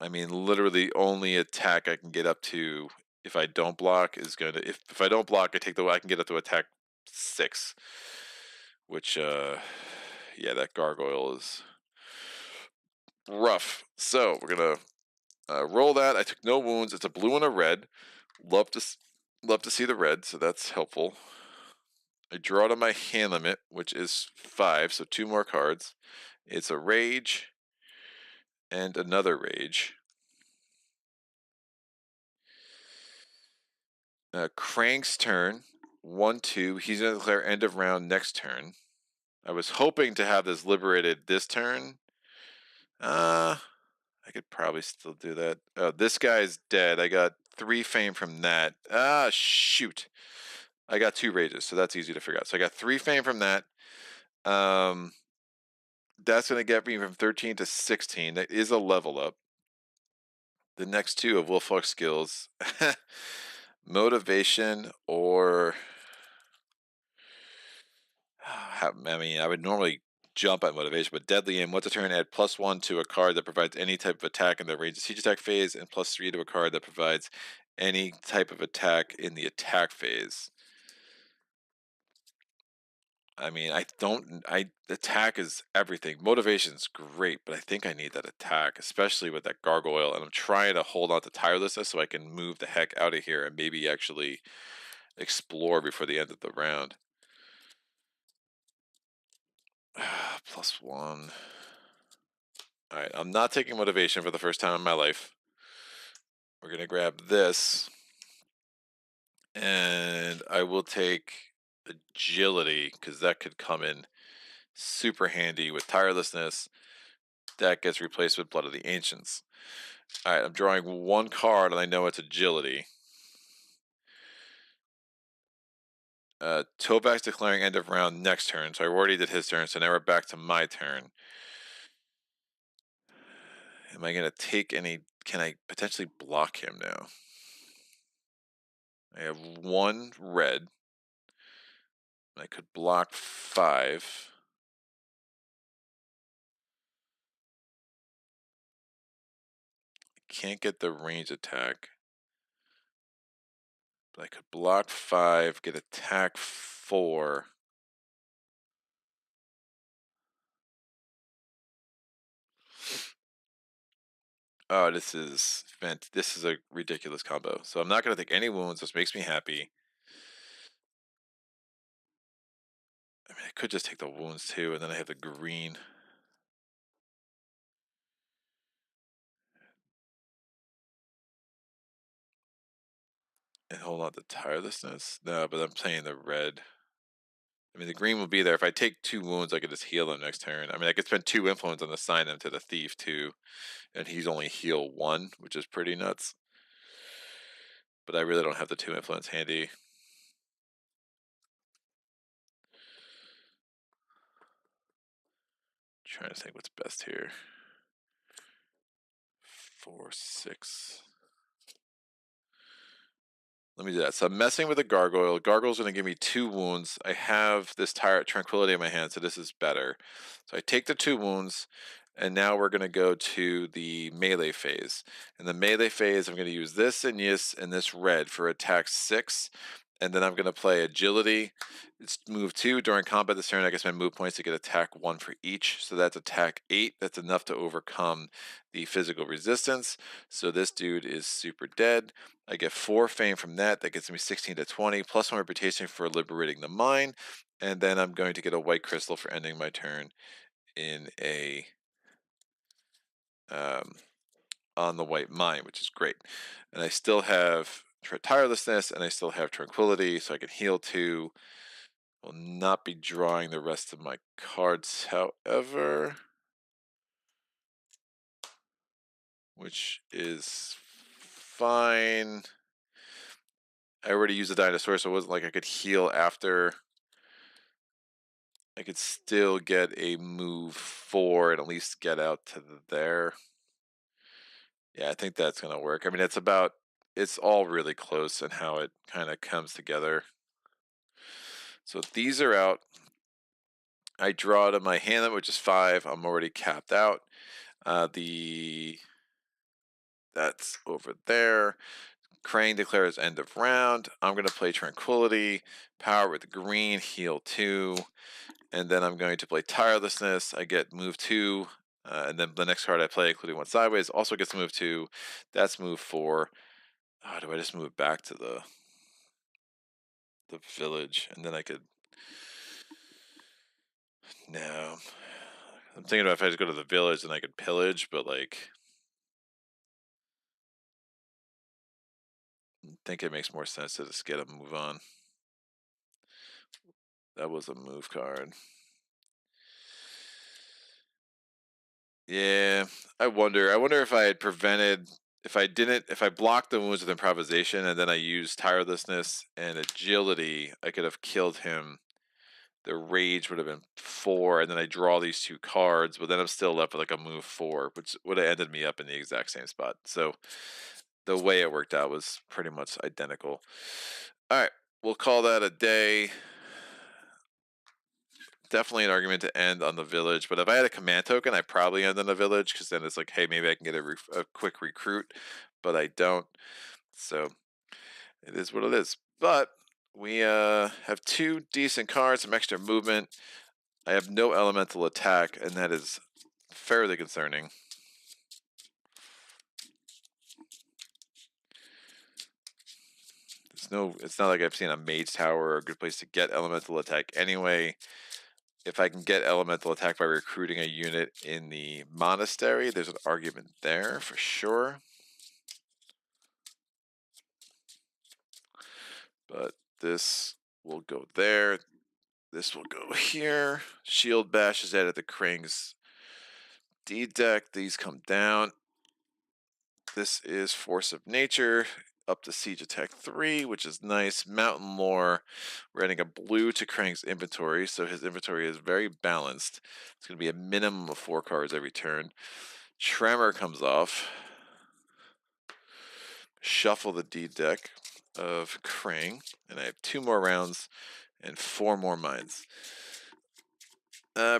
I mean, literally, only attack I can get up to if I don't block is going to. If I don't block, I can get up to attack 6, which yeah, that gargoyle is rough. So we're gonna Roll that. I took no wounds. It's a blue and a red. Love to see the red, so that's helpful. I draw to my hand limit, which is 5, so 2 more cards. It's a rage and another rage. Crank's turn. 1/2. He's gonna declare end of round next turn. I was hoping to have this liberated this turn. I could probably still do that. This guy's dead. I got 3 fame from that. Shoot. I got 2 rages, so that's easy to figure out. So I got 3 fame from that. That's going to get me from 13 to 16. That is a level up. The next 2 of Wolfhawk skills. Motivation or... I mean, I would normally jump at motivation, but deadly aim. Once a turn, add +1 to a card that provides any type of attack in the range of siege attack phase, and +3 to a card that provides any type of attack in the attack phase. I mean, attack is everything. Motivation's great, but I think I need that attack, especially with that gargoyle. And I'm trying to hold on to tirelessness so I can move the heck out of here and maybe actually explore before the end of the round. +1. All right, I'm not taking motivation for the first time in my life. We're gonna grab this, and I will take agility because that could come in super handy with tirelessness. That gets replaced with Blood of the Ancients. All right, I'm drawing 1 card, and I know it's agility. Tovak's declaring end of round next turn, so I already did his turn, so now we're back to my turn. Am I going to take any... Can I potentially block him now? I have 1 red. I could block 5. I can't get the range attack. But I could block 5, get attack 4. Oh, this is a ridiculous combo. So I'm not going to take any wounds, which makes me happy. I mean, I could just take the wounds too, and then I have the green. And hold on to tirelessness. No, but I'm playing the red. I mean, the green will be there. If I take 2 wounds, I could just heal him next turn. I mean, I could spend 2 influence on assign him to the thief too, and he's only heal 1, which is pretty nuts. But I really don't have the 2 influence handy. Trying to think what's best here. 4, 6. Let me do that. So I'm messing with the gargoyle. Gargoyle's going to give me 2 wounds. I have this tranquility in my hand, so this is better. So I take the 2 wounds, and now we're going to go to the melee phase. In the melee phase, I'm going to use this and this red for attack 6. And then I'm going to play agility. It's move 2. During combat this turn, I can spend move points to get attack 1 for each. So that's attack 8. That's enough to overcome the physical resistance. So this dude is super dead. I get 4 fame from that. That gets me 16 to 20, plus 1 reputation for liberating the mine. And then I'm going to get a white crystal for ending my turn in a on the white mine, which is great. And I still have tirelessness, and I still have tranquility, so I can heal 2. Will not be drawing the rest of my cards, however, which is fine. I already used the dinosaur, so it wasn't like I could heal after. I could still get a move 4 and at least get out to there. Yeah, I think that's going to work. I mean, it's all really close in how it kind of comes together. So these are out. I draw to my hand, which is 5. I'm already capped out. That's over there. Crane declares end of round. I'm going to play Tranquility, power with green, heal 2. And then I'm going to play Tirelessness. I get move 2 And then the next card I play, including one sideways, also gets move 2. That's move 4. Oh, do I just move it back to the village, and then I could... No. I'm thinking about if I just go to the village, then I could pillage, but like... I think it makes more sense to just get a move on. That was a move card. Yeah, I wonder if I had prevented... If I blocked the wounds with improvisation and then I used tirelessness and agility, I could have killed him. The rage would have been 4, and then I draw these 2 cards, but then I'm still left with like a move 4, which would have ended me up in the exact same spot. So the way it worked out was pretty much identical. All right, we'll call that a day. Definitely an argument to end on the village, but if I had a command token, I'd probably end on the village, because then it's like, hey, maybe I can get a quick recruit, but I don't. So it is what it is. But we have 2 decent cards, some extra movement. I have no elemental attack, and that is fairly concerning. It's not like I've seen a mage tower or a good place to get elemental attack anyway. If I can get elemental attack by recruiting a unit in the monastery, there's an argument there for sure. But this will go there. This will go here. Shield bash is added to Krang's D deck. These come down. This is Force of Nature, up to Siege Attack 3, which is nice. Mountain Lore, we're adding a blue to Krang's inventory, so his inventory is very balanced. It's going to be a minimum of 4 cards every turn. Tremor comes off. Shuffle the D deck of Krang, and I have 2 more rounds and 4 more mines.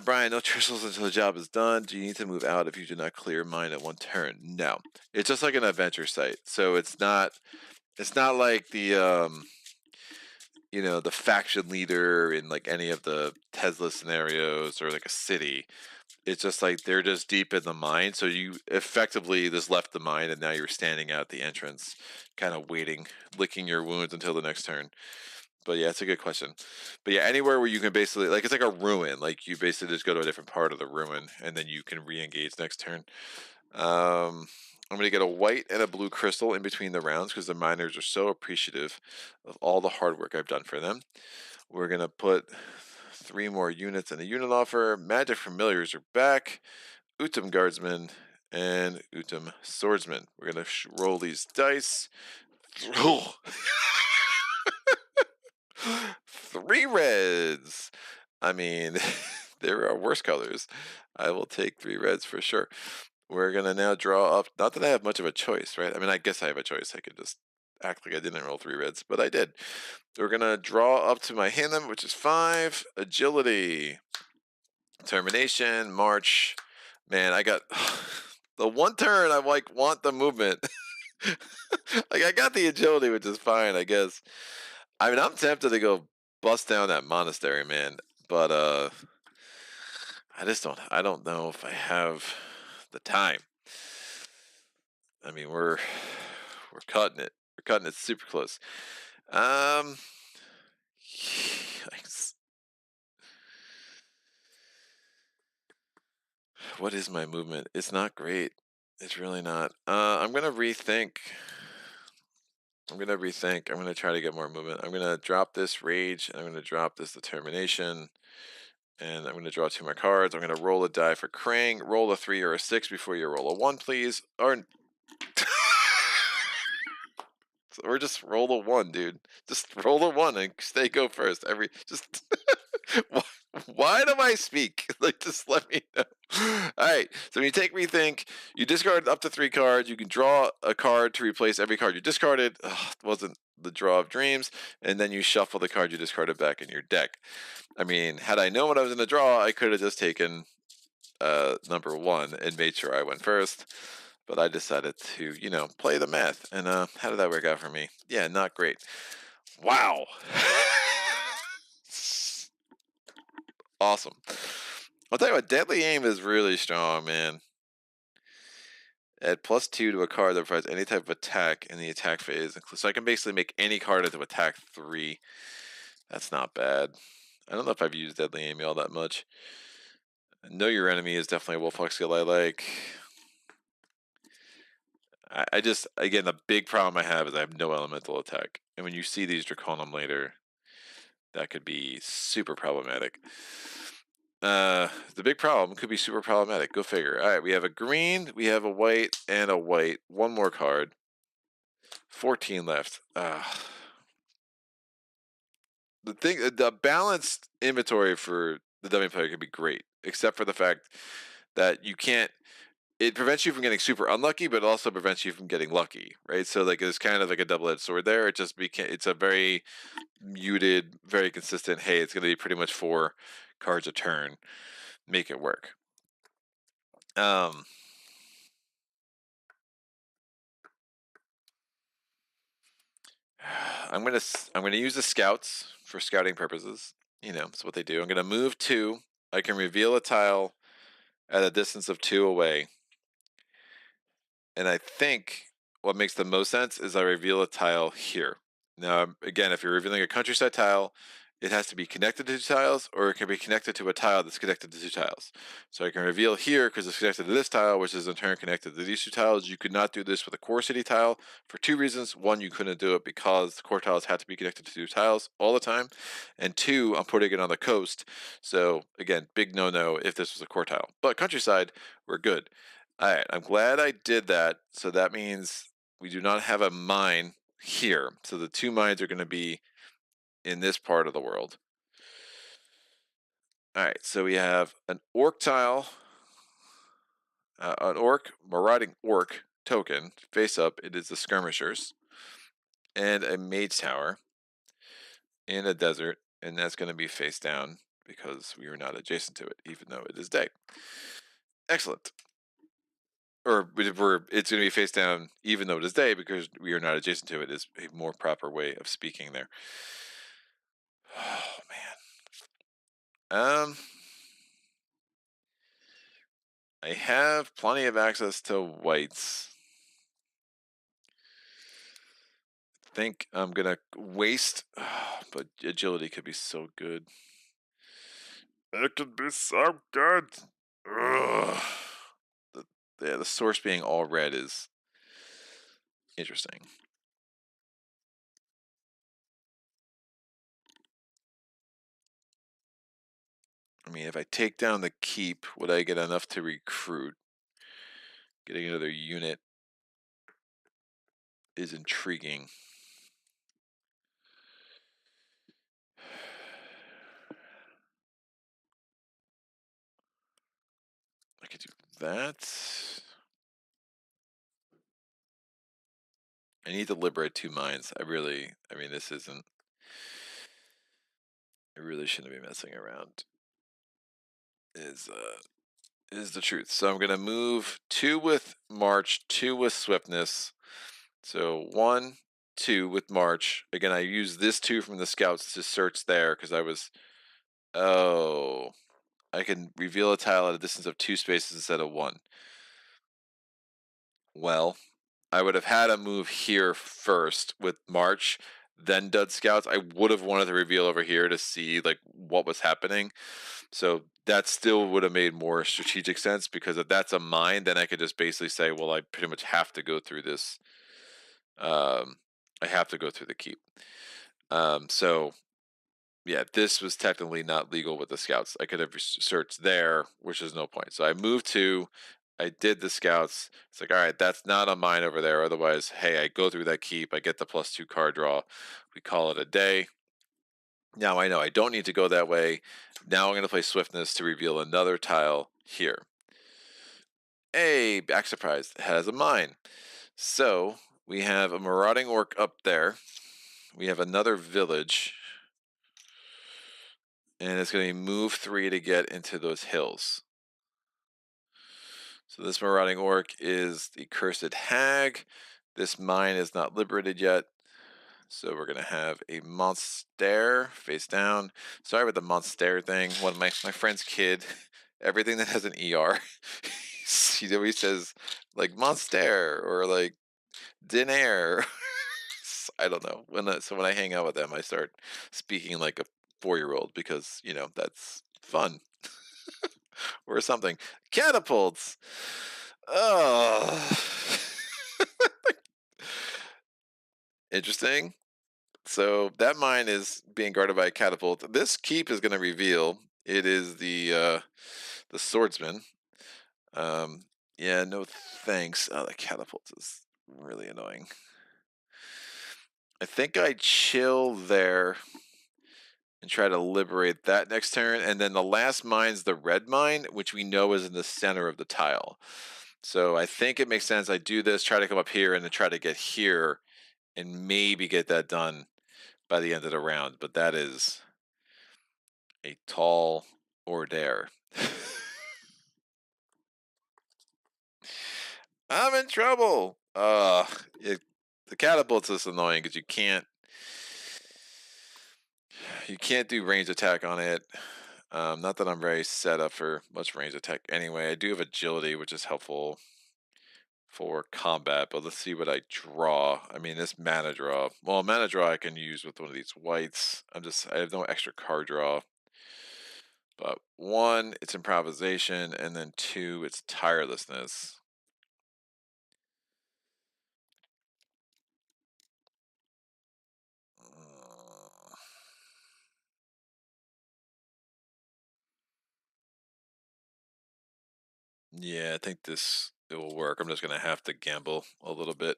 Brian, no tristles until the job is done. Do you need to move out if you do not clear mine at 1 turn? No. It's just like an adventure site. So it's not like the the faction leader in like any of the Tesla scenarios or like a city. It's just like they're just deep in the mine. So you effectively just left the mine and now you're standing out at the entrance, kind of waiting, licking your wounds until the next turn. But yeah, it's a good question. But yeah, anywhere where you can basically, like, it's like a ruin. Like, you basically just go to a different part of the ruin, and then you can re-engage next turn. I'm going to get a white and a blue crystal in between the rounds, because the miners are so appreciative of all the hard work I've done for them. We're going to put 3 more units in a unit offer. Magic Familiars are back. Utum Guardsman and Utum Swordsman. We're going to roll these dice. 3 reds. I mean, there are worse colors. I will take 3 reds for sure. We're going to now draw up. Not that I have much of a choice, right? I mean, I guess I have a choice. I could just act like I didn't roll 3 reds, but I did. We're going to draw up to my hand limit, which is 5. Agility. Determination. March. Man, I got... the 1 turn, I want the movement. Like, I got the agility, which is fine, I guess. I mean, I'm tempted to go bust down that monastery, man, but I don't know if I have the time. I mean, we're cutting it. We're cutting it super close. Yikes. What is my movement? It's not great. It's really not. I'm gonna rethink. I'm gonna try to get more movement. I'm gonna drop this rage, and I'm gonna drop this determination. And I'm going to draw 2 more cards. I'm going to roll a die for Krang. Roll a 3 or a 6 before you roll a 1, please. Or just roll a 1, dude. Just roll a 1 and go first. Why do I speak? Like, just let me know. All right. So when you take rethink, you discard up to 3 cards. You can draw a card to replace every card you discarded. It wasn't the draw of dreams. And then you shuffle the card you discarded back in your deck. I mean, had I known what I was going to draw, I could have just taken number 1 and made sure I went first. But I decided to, play the math. And how did that work out for me? Yeah, not great. Wow. Awesome. I'll tell you what, Deadly Aim is really strong, man. Add +2 to a card that provides any type of attack in the attack phase. So I can basically make any card into attack 3. That's not bad. I don't know if I've used Deadly Aim all that much. Know Your Enemy is definitely a Wolfhawk skill I like. I just, again, the big problem I have is I have no elemental attack. And when you see these Draconum later, that could be super problematic. The big problem could be super problematic. Go figure. All right, we have a green, we have a white, and a white. One more card. 14 left. The balanced inventory for the dummy player could be great, except for the fact that you can't. It prevents you from getting super unlucky, but also prevents you from getting lucky, right? So like it's kind of like a double-edged sword there. It just it's a very muted, very consistent. Hey, it's going to be pretty much 4 cards a turn. Make it work. I'm gonna use the scouts for scouting purposes. You know, that's what they do. I'm gonna move 2. I can reveal a tile at a distance of 2 away. And I think what makes the most sense is I reveal a tile here. Now, again, if you're revealing a countryside tile, it has to be connected to 2 tiles, or it can be connected to a tile that's connected to 2 tiles. So I can reveal here because it's connected to this tile, which is in turn connected to these 2 tiles. You could not do this with a core city tile for 2 reasons. 1, you couldn't do it because the core tiles had to be connected to 2 tiles all the time. And 2, I'm putting it on the coast. So again, big no-no if this was a core tile. But countryside, we're good. All right, I'm glad I did that. So that means we do not have a mine here. So the 2 mines are going to be in this part of the world. All right, so we have an orc tile, an marauding orc token, face up. It is the skirmishers, and a mage tower in a desert, and that's going to be face down because we are not adjacent to it, even though it is day. Excellent. Or it's going to be face down even though it is day because we are not adjacent to it is a more proper way of speaking there. Oh man. I have plenty of access to whites. I think I'm gonna waste, but agility could be so good. It could be so good. The source being all red is interesting. I mean, if I take down the keep, would I get enough to recruit? Getting another unit is intriguing. I could do that. I need to liberate 2 mines. I mean, this isn't. I really shouldn't be messing around. Is the truth. So I'm gonna move 2 with March, 2 with Swiftness. So 1, 2 with March. Again, I use this 2 from the scouts to search there because I was. Oh, I can reveal a tile at a distance of 2 spaces instead of 1. Well, I would have had a move here first with March, then dud scouts. I would have wanted to reveal over here to see like what was happening. So that still would have made more strategic sense because if that's a mine, then I could just basically say, well, I pretty much have to go through this. I have to go through the keep. So yeah, this was technically not legal with the scouts. I could have searched there, which is no point. So I moved to, I did the scouts. It's like, all right, that's not a mine over there. Otherwise, hey, I go through that keep. I get the +2 card draw. We call it a day. Now I know I don't need to go that way. Now I'm going to play Swiftness to reveal another tile here. Hey, back surprise, it has a mine. So we have a marauding orc up there. We have another village. And it's going to be move 3 to get into those hills. So this marauding orc is the cursed hag. This mine is not liberated yet. So we're going to have a monster face down. Sorry about the monster thing. One of my friend's kid everything that has an ER. He always says like monster or like dinair. I don't know. So when I hang out with them, I start speaking like a 4-year-old because that's fun or something. Catapults. Oh, interesting. So that mine is being guarded by a catapult. This keep is going to reveal it is the swordsman. Um, yeah, no thanks. Oh, the catapult is really annoying. I think I chill there and try to liberate that next turn, and then the last mine's the red mine, which we know is in the center of the tile. So I think it makes sense. I do this, try to come up here, and then try to get here, and maybe get that done by the end of the round. But that is a tall order. I'm in trouble. The catapult's just annoying because you can't do range attack on it. Not that I'm very set up for much range attack anyway. I do have agility, which is helpful for combat, but let's see what I draw. I mean, this mana draw. Well, mana draw I can use with one of these whites. I have no extra card draw. But 1, it's improvisation, and then 2, it's tirelessness. Yeah, I think it will work. I'm just gonna have to gamble a little bit.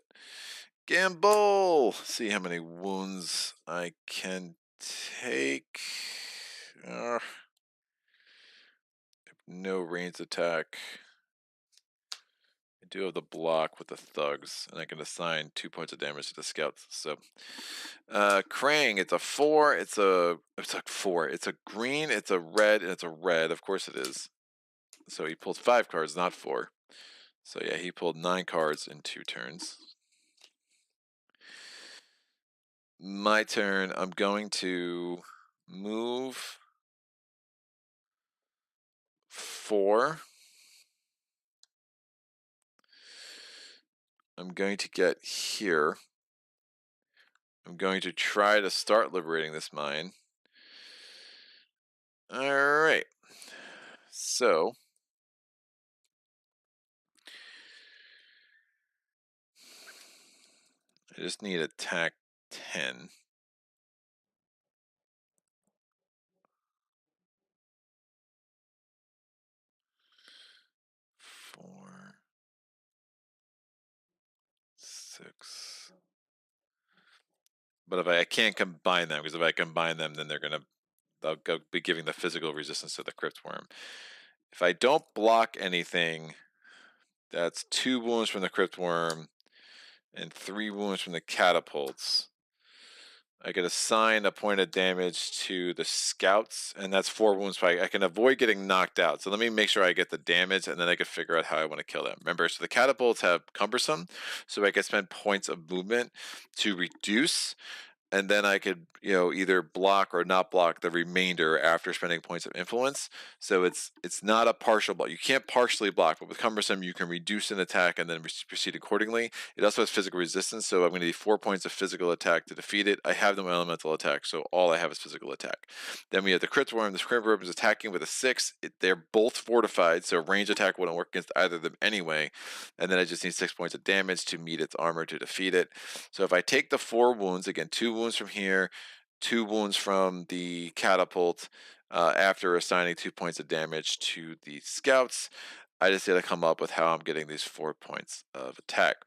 Gamble! See how many wounds I can take. No range attack. I do have the block with the thugs, and I can assign 2 points of damage to the scouts. So, Krang, it's a 4. It's a 4. It's a green. It's a red, and it's a red. Of course it is. So he pulls 5 cards, not 4. So yeah, he pulled 9 cards in 2 turns. My turn. I'm going to move 4. I'm going to get here. I'm going to try to start liberating this mine. All right. So I just need attack 10. 4, 6. But if I can't combine them, because if I combine them, then they'll be giving the physical resistance to the crypt worm. If I don't block anything, that's 2 wounds from the crypt worm and 3 wounds from the catapults. I could assign a point of damage to the scouts, and that's 4 wounds. I can avoid getting knocked out. So let me make sure I get the damage, and then I can figure out how I want to kill them. Remember, so the catapults have cumbersome, so I can spend points of movement to reduce, and then I could, either block or not block the remainder after spending points of influence. So it's not a partial block. You can't partially block, but with cumbersome, you can reduce an attack and then proceed accordingly. It also has physical resistance, so I'm going to need 4 points of physical attack to defeat it. I have no elemental attack, so all I have is physical attack. Then we have the crit worm. The crit worm is attacking with a 6. They're both fortified, so range attack wouldn't work against either of them anyway. And then I just need 6 points of damage to meet its armor to defeat it. So if I take the 4 wounds, again, 2 wounds from here, 2 wounds from the catapult, after assigning 2 points of damage to the scouts, I just got to come up with how I'm getting these 4 points of attack.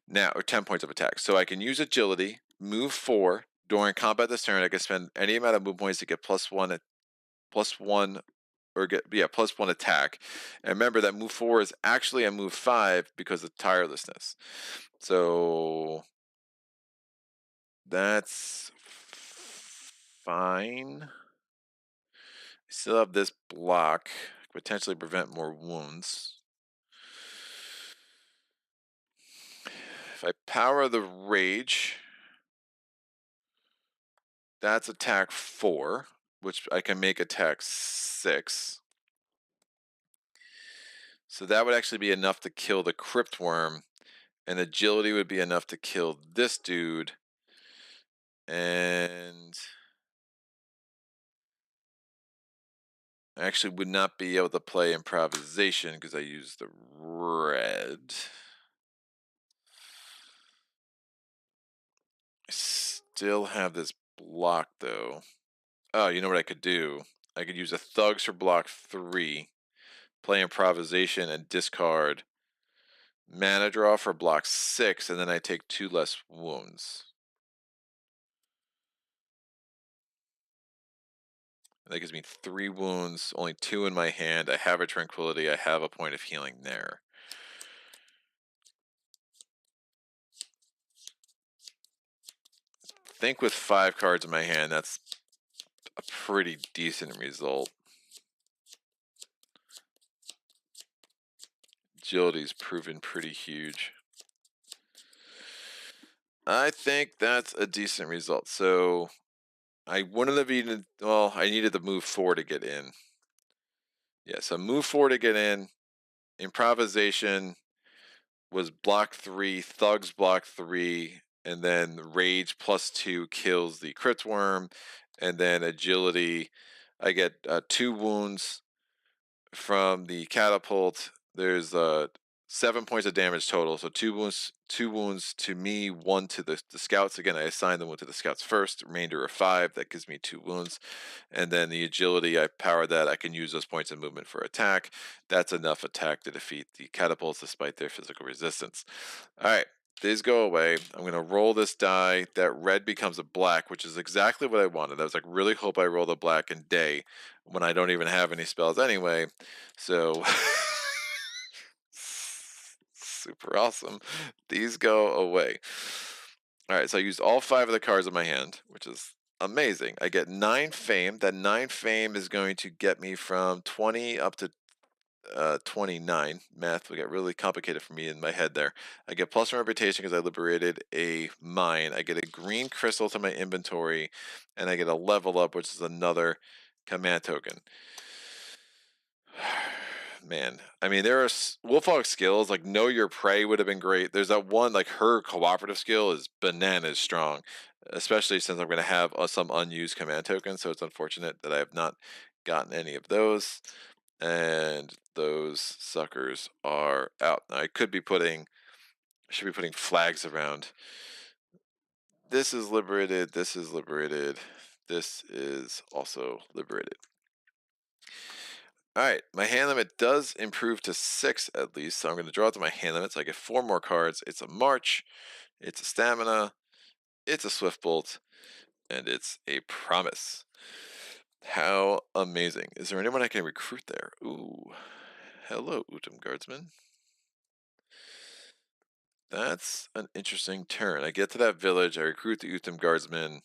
Now, or 10 points of attack. So I can use agility, move 4. During combat this turn, I can spend any amount of move points to get +1, or get +1 attack. And remember that move 4 is actually a move 5 because of tirelessness. So that's fine. I still have this block. Potentially prevent more wounds. If I power the rage, that's attack 4, which I can make attack 6. So that would actually be enough to kill the Crypt Worm, and agility would be enough to kill this dude. And I actually would not be able to play improvisation because I used the red. I still have this block though. Oh, you know what I could do? I could use a thugs for block 3, play improvisation and discard mana draw for block 6, and then I take 2 less wounds. That gives me 3 wounds, only 2 in my hand. I have a tranquility. I have a point of healing there. I think with 5 cards in my hand, that's a pretty decent result. Agility's proven pretty huge. I think that's a decent result. So I wouldn't have even, well, I needed to move 4 to get in. Yeah, so move 4 to get in. Improvisation was block 3, thugs block 3, and then rage +2 kills the Crypt Worm, and then agility, I get 2 wounds from the catapult. There's 7 points of damage total, so 2 wounds to me, 1 to the scouts. Again, I assign them 1 to the scouts first, remainder of 5, that gives me 2 wounds. And then the agility, I power that. I can use those points of movement for attack. That's enough attack to defeat the catapults despite their physical resistance. All right, these go away. I'm going to roll this die. That red becomes a black, which is exactly what I wanted. I was like, really hope I roll the black in day when I don't even have any spells anyway. So super awesome. These go away. All right, so I used all 5 of the cards in my hand, which is amazing. I get 9 fame. That 9 fame is going to get me from 20 up to 29. Math will get really complicated for me in my head there. I get plus 1 reputation because I liberated a mine. I get a green crystal to my inventory, and I get a level up, which is another command token. Man, I mean, there are Wolfhawk skills like Know Your Prey would have been great. There's that one, like her cooperative skill is bananas strong, especially since I'm going to have some unused command tokens. So it's unfortunate that I have not gotten any of those, and those suckers are out. Now, I should be putting flags around. This is liberated. This is liberated. This is also liberated. All right, my hand limit does improve to 6 at least, so I'm going to draw to my hand limit, so I get 4 more cards. It's a March, it's a Stamina, it's a Swift Bolt, and it's a Promise. How amazing. Is there anyone I can recruit there? Ooh, hello, Utum Guardsman. That's an interesting turn. I get to that village, I recruit the Utum Guardsman.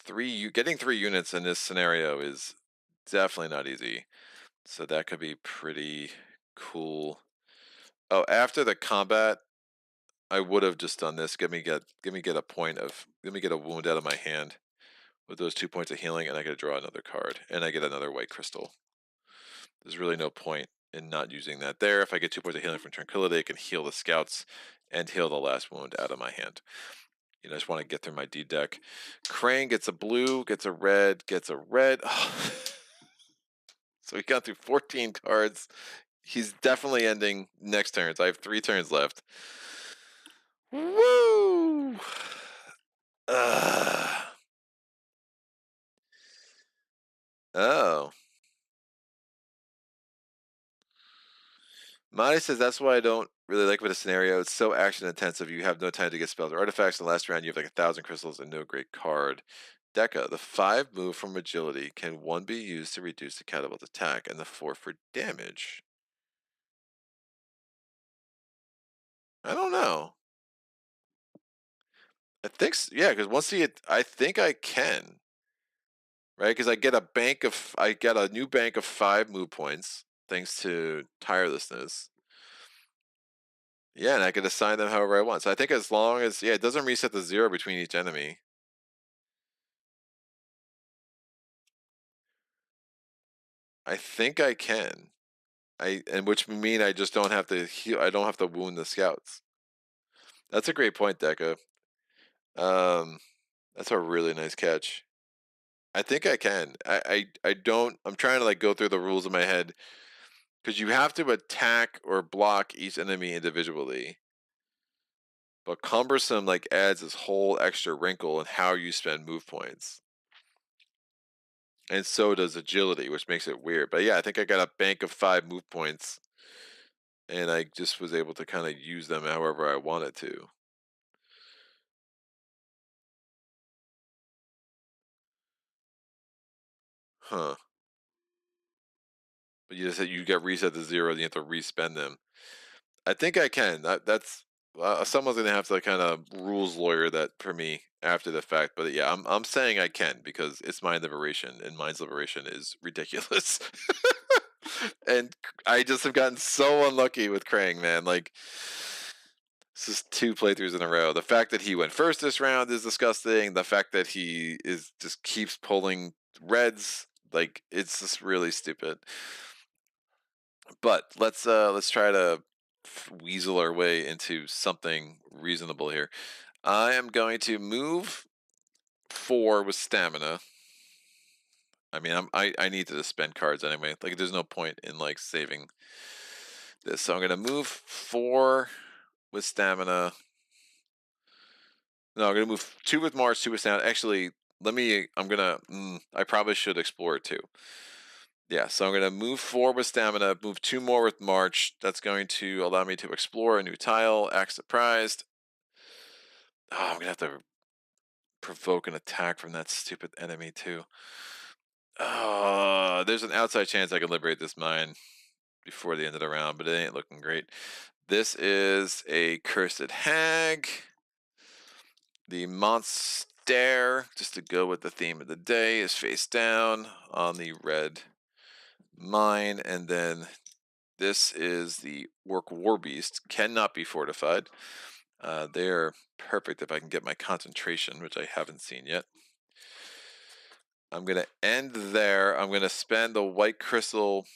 Getting 3 units in this scenario is definitely not easy. So that could be pretty cool. Oh, after the combat, I would have just done this. Let me get a wound out of my hand with those 2 points of healing, and I get to draw another card, and I get another white crystal. There's really no point in not using that there. If I get 2 points of healing from Tranquility, I can heal the scouts and heal the last wound out of my hand. You know, I just want to get through my D deck. Crane gets a blue, gets a red, gets a red. Oh. So we got through 14 cards. He's definitely ending next turn. So I have 3 turns left. Woo! Oh. Madi says that's why I don't really like the scenario. It's so action intensive. You have no time to get spells or artifacts. In the last round, you have like 1,000 crystals and no great card. Deca, the 5 move from agility can 1 be used to reduce the catapult attack and the 4 for damage. I don't know. I think yeah, because I think I can, right? Because I get a new bank of 5 move points thanks to tirelessness. Yeah, and I can assign them however I want. So I think as long as it doesn't reset the 0 between each enemy. I think I can. and which mean I just don't have to heal. I don't have to wound the scouts. That's a great point, Deca. That's a really nice catch. I think I can. I don't. I'm trying to like go through the rules in my head because you have to attack or block each enemy individually. But cumbersome like adds this whole extra wrinkle in how you spend move points. And so does agility, which makes it weird. But yeah, I think I got a bank of 5 move points. And I just was able to kind of use them however I wanted to. Huh. But you just said you get reset to 0 and you have to respend them. I think I can. That's someone's gonna have to kind of rules lawyer that for me after the fact. But yeah, I'm saying I can because it's Mine Liberation, and Mines Liberation is ridiculous. And I just have gotten so unlucky with Krang, man. Like this is 2 playthroughs in a row. The fact that he went first this round is disgusting. The fact that he is just keeps pulling reds, like it's just really stupid. But let's try to weasel our way into something reasonable here. I am going to move 4 with stamina. I mean, I need to spend cards anyway. Like, there's no point in like saving this. So I'm gonna move 4 with stamina. No, I'm gonna move 2 with March, 2 with stamina. Actually, let me. I'm gonna. I probably should explore 2. Yeah, so I'm gonna move 4 with stamina, move 2 more with March. That's going to allow me to explore a new tile, act surprised. Oh, I'm gonna have to provoke an attack from that stupid enemy too. There's an outside chance I can liberate this mine before the end of the round, but it ain't looking great. This is a Cursed Hag. The monster, just to go with the theme of the day, is face down on the red mine, and then this is the Orc Warbeast. Cannot be fortified. They're perfect if I can get my concentration, which I haven't seen yet. I'm going to end there. I'm going to spend the white crystal.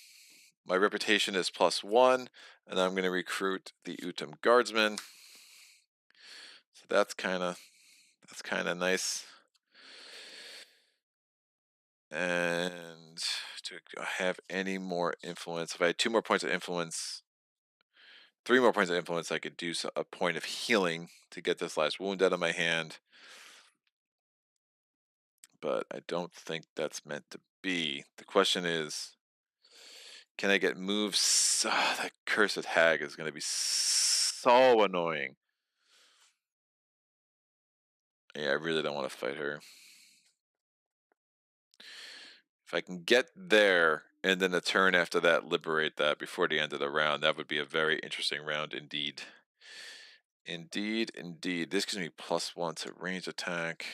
My reputation is +1, and I'm going to recruit the Utum Guardsman. So that's kind of nice. And to have any more influence, if I had 2 more points of influence, 3 more points of influence, I could do a point of healing to get this last wound out of my hand. But I don't think that's meant to be. The question is, can I get moves? That Cursed Hag is going to be so annoying. Yeah, I really don't want to fight her. If I can get there and then a turn after that, liberate that before the end of the round, that would be a very interesting round indeed. Indeed, indeed. This gives me +1 to range attack.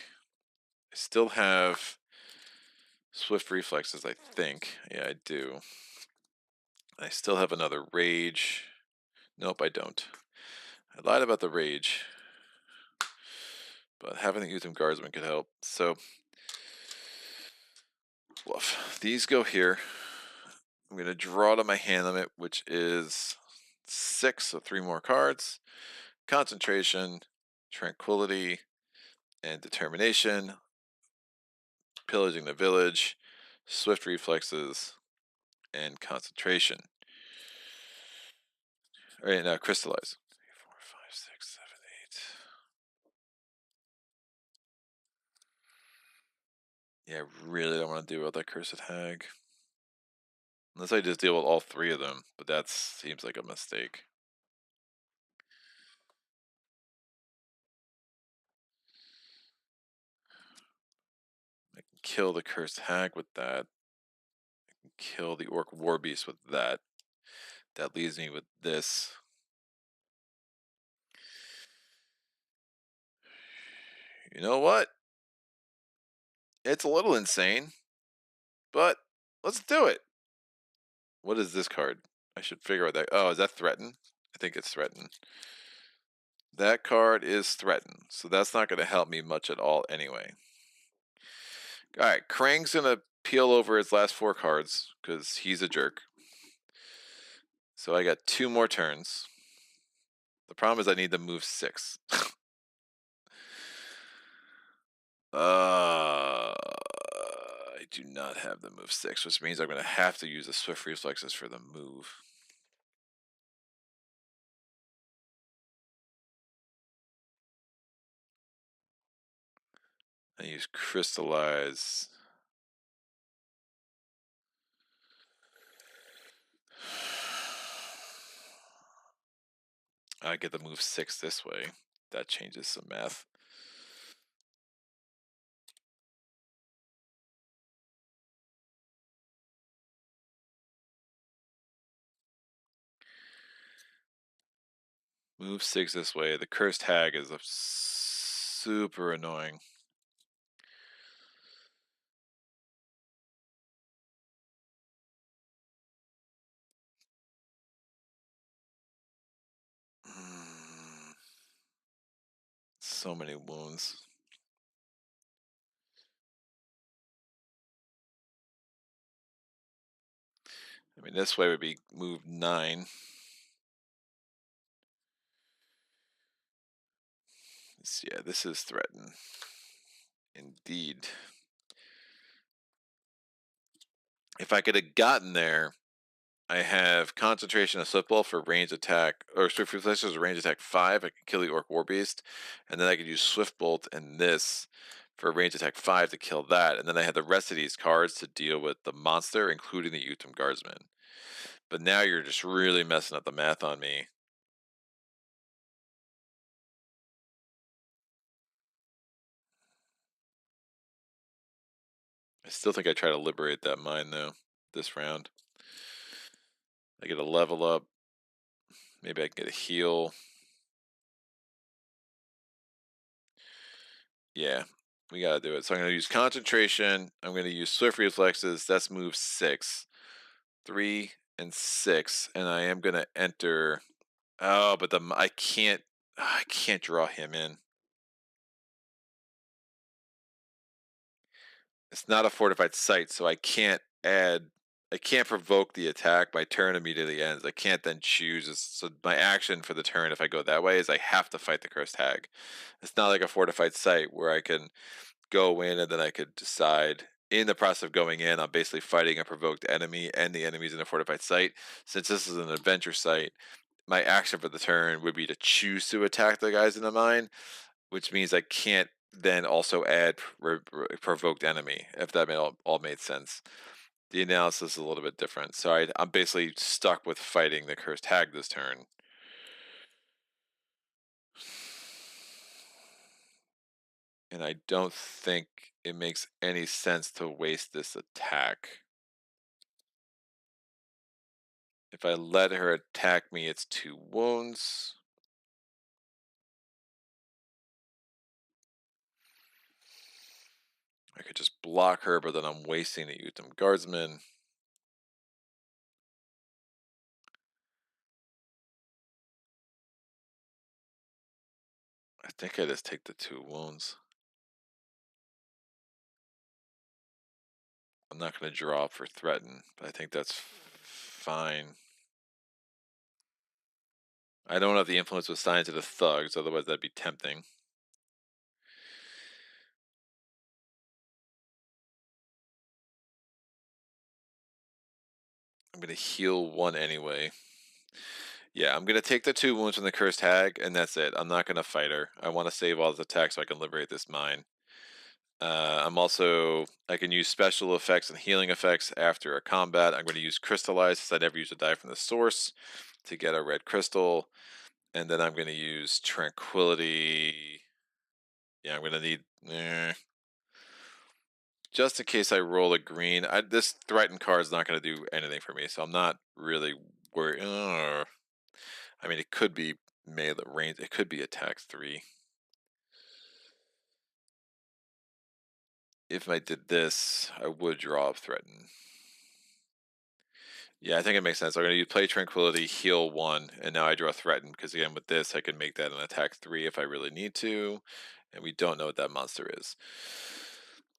I still have swift reflexes, I think. Yeah, I do. I still have another rage. Nope, I don't. I lied about the rage. But having the Utham Guardsman could help. So, woof. These go here. I'm going to draw to my hand limit, which is 6, so 3 more cards. Concentration, Tranquility, and Determination. Pillaging the Village, Swift Reflexes, and Concentration. All right, now Crystallize. 3, 4, 5, 6, 7, 8. Yeah, I really don't want to deal with that Cursed Hag. Unless I just deal with all 3 of them, but that seems like a mistake. I can kill the Cursed Hag with that. I can kill the Orc Warbeast with that. That leaves me with this. You know what? It's a little insane, but let's do it. What is this card? I should figure out that. Oh, is that Threaten? I think it's Threaten. That card is Threaten, so that's not going to help me much at all anyway. All right, Krang's going to peel over his last 4 cards because he's a jerk. So I got 2 more turns. The problem is I need to move 6. I do not have the move 6, which means I'm going to have to use the swift reflexes for the move. I use crystallize. I get the move 6 this way. That changes some math. Move 6 this way. The cursed hag is super annoying. So many wounds. I mean, this way would be move 9. Yeah, this is threatened. Indeed. If I could have gotten there, I have concentration of swift ball for range attack, or swift reflexes range attack 5. I can kill the orc war beast, and then I could use swift bolt and this for range attack 5 to kill that, and then I had the rest of these cards to deal with the monster, including the Utum Guardsman. But now you're just really messing up the math on me. I still think I try to liberate that mine though this round. I get a level up. Maybe I can get a heal. Yeah, we gotta do it. So I'm gonna use concentration. I'm gonna use swift reflexes. That's move 6, 3, and 6, and I am gonna enter. Oh, but I can't draw him in. It's not a fortified site, so I can't add. I can't provoke the attack. My turn immediately ends. I can't then choose. So my action for the turn, if I go that way, is I have to fight the cursed hag. It's not like a fortified site where I can go in and then I could decide. In the process of going in, I'm basically fighting a provoked enemy and the enemies in a fortified site. Since this is an adventure site, my action for the turn would be to choose to attack the guys in the mine, which means I can't then also add provoked enemy, if that all made sense. The analysis is a little bit different. So I'm basically stuck with fighting the cursed hag this turn. And I don't think it makes any sense to waste this attack. If I let her attack me, it's 2 wounds. I could just block her, but then I'm wasting the Utum Guardsman. I think I just take the 2 wounds. I'm not going to draw for threaten, but I think that's fine. I don't have the influence with signs of the thugs, otherwise that'd be tempting. I'm going to heal 1 anyway. Yeah, I'm going to take the 2 wounds from the cursed hag, and that's it. I'm not going to fight her. I want to save all the attacks so I can liberate this mine. I can use special effects and healing effects after a combat. I'm going to use crystallize, since I never use a die from the source, to get a red crystal. And then I'm going to use tranquility. Yeah, I'm going to need... just in case I roll a green. This threatened card is not going to do anything for me, so I'm not really worried. I mean, it could be melee range. It could be attack 3. If I did this, I would draw up threaten. Yeah, I think it makes sense. I'm going to use play tranquility, heal 1, and now I draw threaten, because again, with this, I can make that an attack 3 if I really need to, and we don't know what that monster is.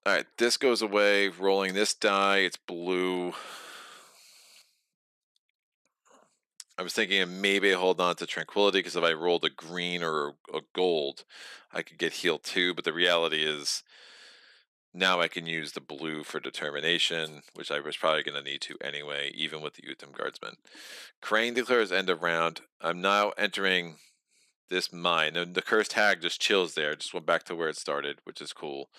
Alright, this goes away. Rolling this die, it's blue. I was thinking maybe hold on to Tranquility, because if I rolled a green or a gold, I could get healed too. But the reality is, now I can use the blue for Determination, which I was probably going to need to anyway, even with the Utham Guardsman. Crane declares end of round. I'm now entering this mine. And the Cursed Hag just chills there. Just went back to where it started, which is cool.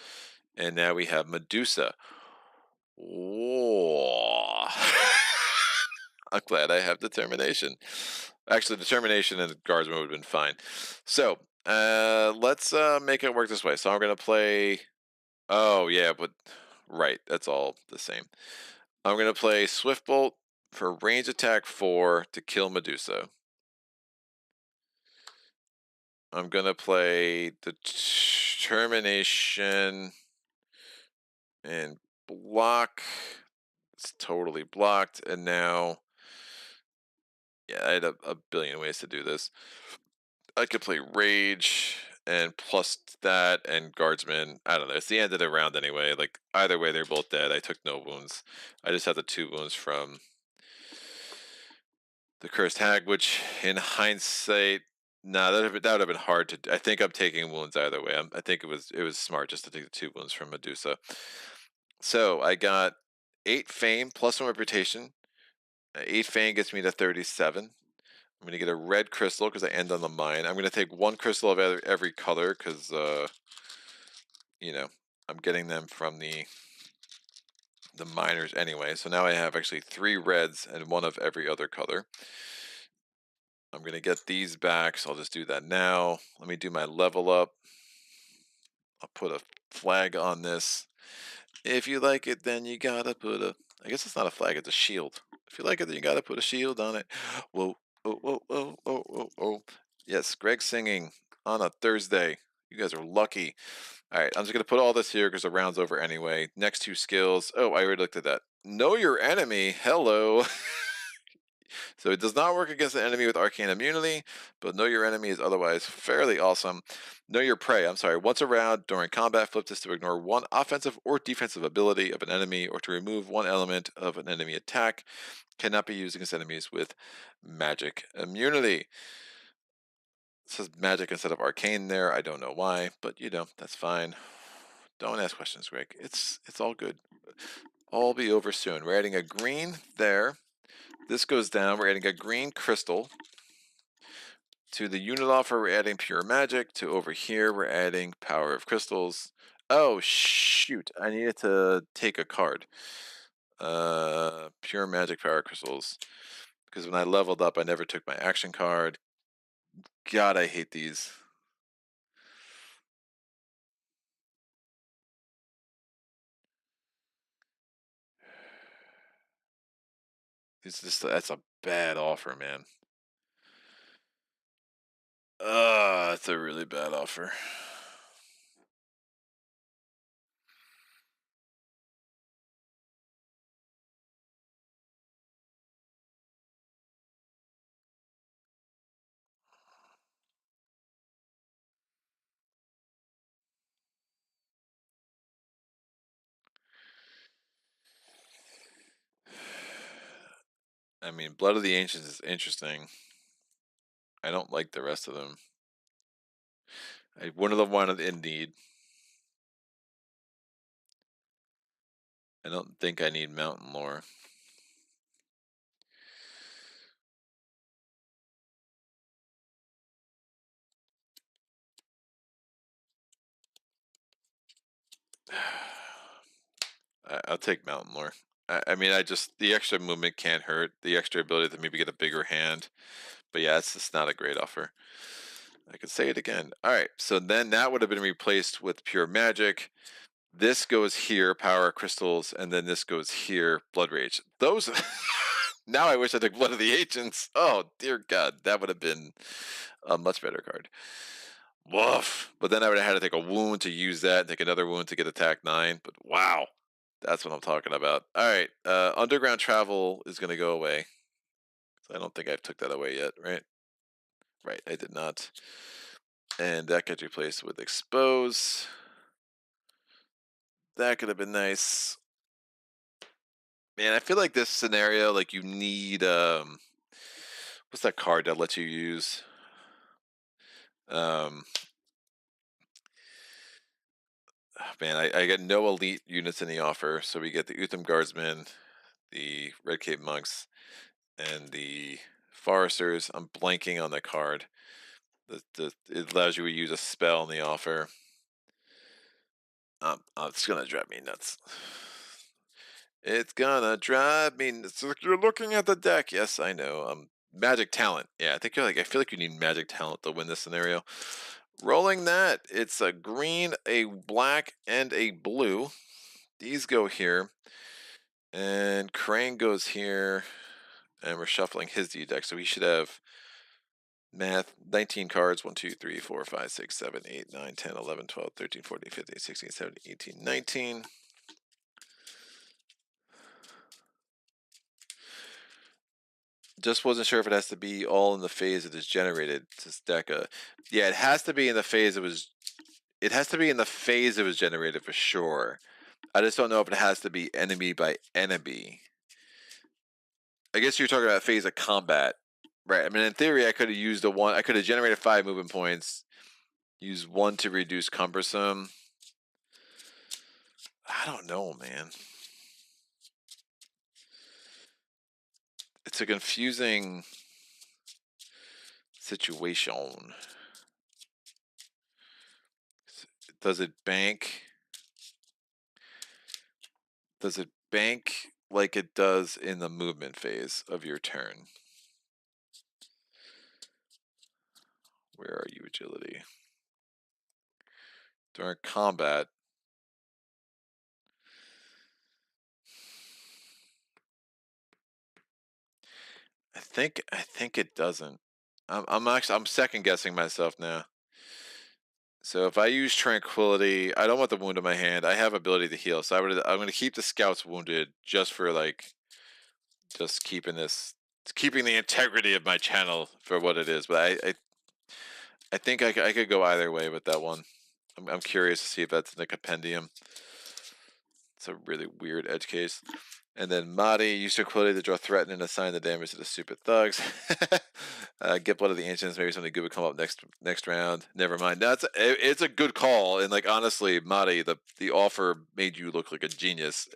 And now we have Medusa. Whoa. I'm glad I have Determination. Actually, Determination and Guardsman would have been fine. So, let's make it work this way. So I'm going to play... Oh, yeah, but... Right, that's all the same. I'm going to play Swift Bolt for range attack 4 to kill Medusa. I'm going to play Determination and block. It's totally blocked. And now... Yeah, I had a billion ways to do this. I could play Rage and plus that and Guardsman. I don't know. It's the end of the round anyway. Like, either way, they're both dead. I took no wounds. I just had the 2 wounds from the Cursed Hag, which in hindsight, nah, that would have been hard to... I think I'm taking wounds either way. I think it was smart just to take the 2 wounds from Medusa. So I got 8 fame plus 1 reputation. 8 fame gets me to 37. I'm going to get a red crystal because I end on the mine. I'm going to take 1 crystal of every color because, you know, I'm getting them from the miners anyway. So now I have actually 3 reds and 1 of every other color. I'm going to get these back, so I'll just do that now. Let me do my level up. I'll put a flag on this. If you like it, then you gotta put a... I guess it's not a flag, it's a shield. If you like it, then you gotta put a shield on it. Whoa, oh, oh, oh, oh, oh, oh. Yes, Greg singing on a Thursday. You guys are lucky. All right, I'm just gonna put all this here because the round's over anyway. Next 2 skills. Oh, I already looked at that. Know your enemy. Hello. So it does not work against an enemy with arcane immunity, but know your enemy is otherwise fairly awesome. Know your prey. I'm sorry. Once around during combat, flip this to ignore 1 offensive or defensive ability of an enemy or to remove 1 element of an enemy attack. Cannot be used against enemies with magic immunity. It says magic instead of arcane there. I don't know why, but you know, that's fine. Don't ask questions, Greg. It's all good. All be over soon. We're adding a green there. This goes down. We're adding a green crystal. To the unit offer, we're adding pure magic. To over here, we're adding power of crystals. Oh, shoot. I needed to take a card. Pure magic power crystals. Because when I leveled up, I never took my action card. God, I hate these. That's a bad offer, man. That's a really bad offer. I mean, Blood of the Ancients is interesting. I don't like the rest of them. I wouldn't have wanted Indeed. I don't think I need Mountain Lore. I'll take Mountain Lore. I mean, the extra movement can't hurt. The extra ability to maybe get a bigger hand. But yeah, it's just not a great offer. I could say it again. All right, so then that would have been replaced with Pure Magic. This goes here, Power Crystals, and then this goes here, Blood Rage. Those... Now I wish I took Blood of the Ancients. Oh, dear God, that would have been a much better card. Woof. But then I would have had to take a wound to use that, take another wound to get attack 9. But wow, that's what I'm talking about. All right, Underground Travel is going to go away. I don't think I took that away yet, right? Right, I did not. And that gets replaced with Expose. That could have been nice. Man, I feel like this scenario, like you need, was What's that card that lets you use? Man, I get no elite units in the offer, so we get the Utham Guardsmen, the Red Cape Monks, and the Foresters. I'm blanking on the card. It allows you to use a spell in the offer. It's gonna drive me nuts. It's gonna drive me nuts. You're looking at the deck. Yes, I know. Magic Talent. Yeah, I think you're like. I feel like you need Magic Talent to win this scenario. Rolling that, it's a green, a black, and a blue. These go here, and Crane goes here, and we're shuffling his D deck, so he should have math 19 cards. 1, 2, 3, 4, 5, 6, 7, 8, 9, 10, 11, 12, 13, 14, 15, 16, 17, 18, 19. Just wasn't sure if it has to be all in the phase it is generated. This deck, yeah, it has to be in the phase it was. It has to be in the phase it was generated for sure. I just don't know if it has to be enemy by enemy. I guess you're talking about phase of combat, right? I mean, in theory, I could have used I could have generated 5 movement points, use 1 to reduce cumbersome. I don't know, man. It's a confusing situation. Does it bank? Does it bank like it does in the movement phase of your turn? Where are you, agility? During combat, I think it doesn't. I'm second guessing myself now. So if I use tranquility, I don't want the wound in my hand. I have ability to heal, so I'm going to keep the scouts wounded just for like, just keeping the integrity of my channel for what it is. But I think I could go either way with that one. I'm curious to see if that's in the compendium. It's a really weird edge case. And then Madi, use tranquility to draw threaten and assign the damage to the stupid thugs. Get blood of the ancients. Maybe something good would come up next round. Never mind. No, it's a good call. And like honestly, Madi, the offer made you look like a genius,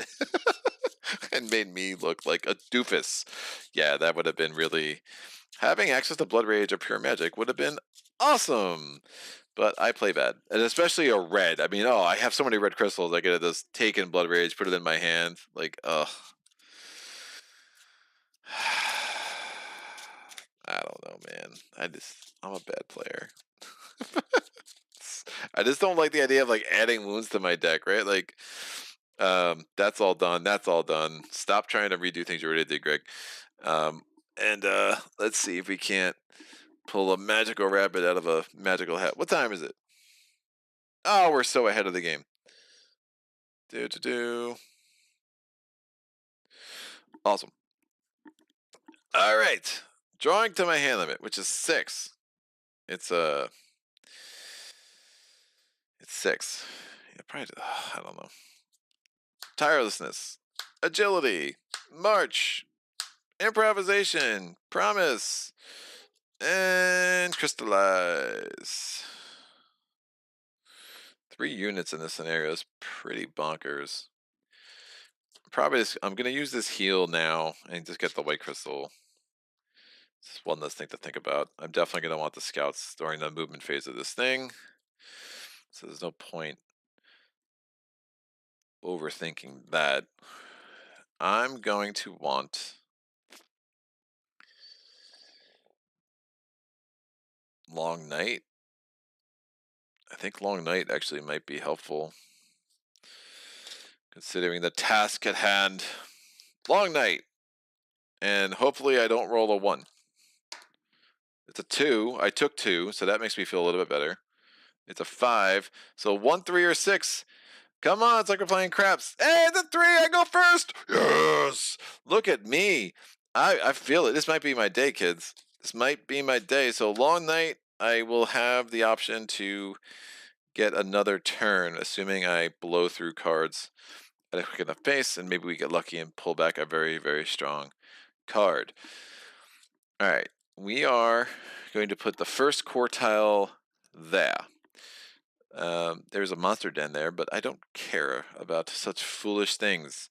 and made me look like a doofus. Yeah, that would have been really. Having access to Blood Rage or Pure Magic would have been awesome. But I play bad, and especially a red. I mean, I have so many red crystals. I could have just taken Blood Rage, put it in my hand. Like, ugh. I don't know, man. I'm a bad player. I just don't like the idea of like adding wounds to my deck, right? Like, that's all done. That's all done. Stop trying to redo things you already did, Greg. And let's see if we can't pull a magical rabbit out of a magical hat. What time is it? Oh, we're so ahead of the game. Awesome. All right. Drawing to my hand limit, which is 6. It's 6. Yeah, probably. I don't know. Tirelessness, agility, march, improvisation, promise, and crystallize. 3 units in this scenario is pretty bonkers. Probably I'm going to use this heal now and just get the white crystal. It's one less thing to think about. I'm definitely going to want the scouts during the movement phase of this thing. So there's no point overthinking that. I'm going to want Long Night. I think Long Night actually might be helpful, considering the task at hand. Long Night. And hopefully I don't roll a 1. It's a 2. I took 2, so that makes me feel a little bit better. It's a 5. So 1, 3, or 6. Come on, it's like we're playing craps. Hey, it's a 3. I go first. Yes. Look at me. I feel it. This might be my day, kids. This might be my day. So Long Night, I will have the option to get another turn, assuming I blow through cards at a quick enough pace, and maybe we get lucky and pull back a very, very strong card. All right. we are going to put the first quartile there. There's a monster den there, but I don't care about such foolish things.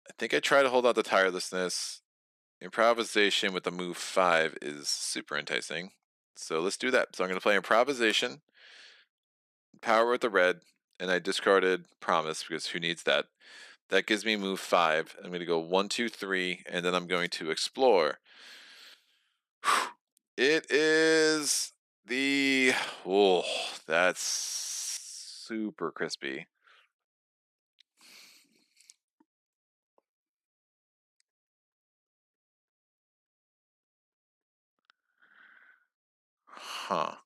I think I try to hold out the tirelessness. Improvisation with the move 5 is super enticing. So let's do that. So I'm going to play improvisation, power with the red, and I discarded promise because who needs that? That gives me move 5. I'm going to go 1, 2, 3, and then I'm going to explore. It is the... Oh, that's super crispy. Huh.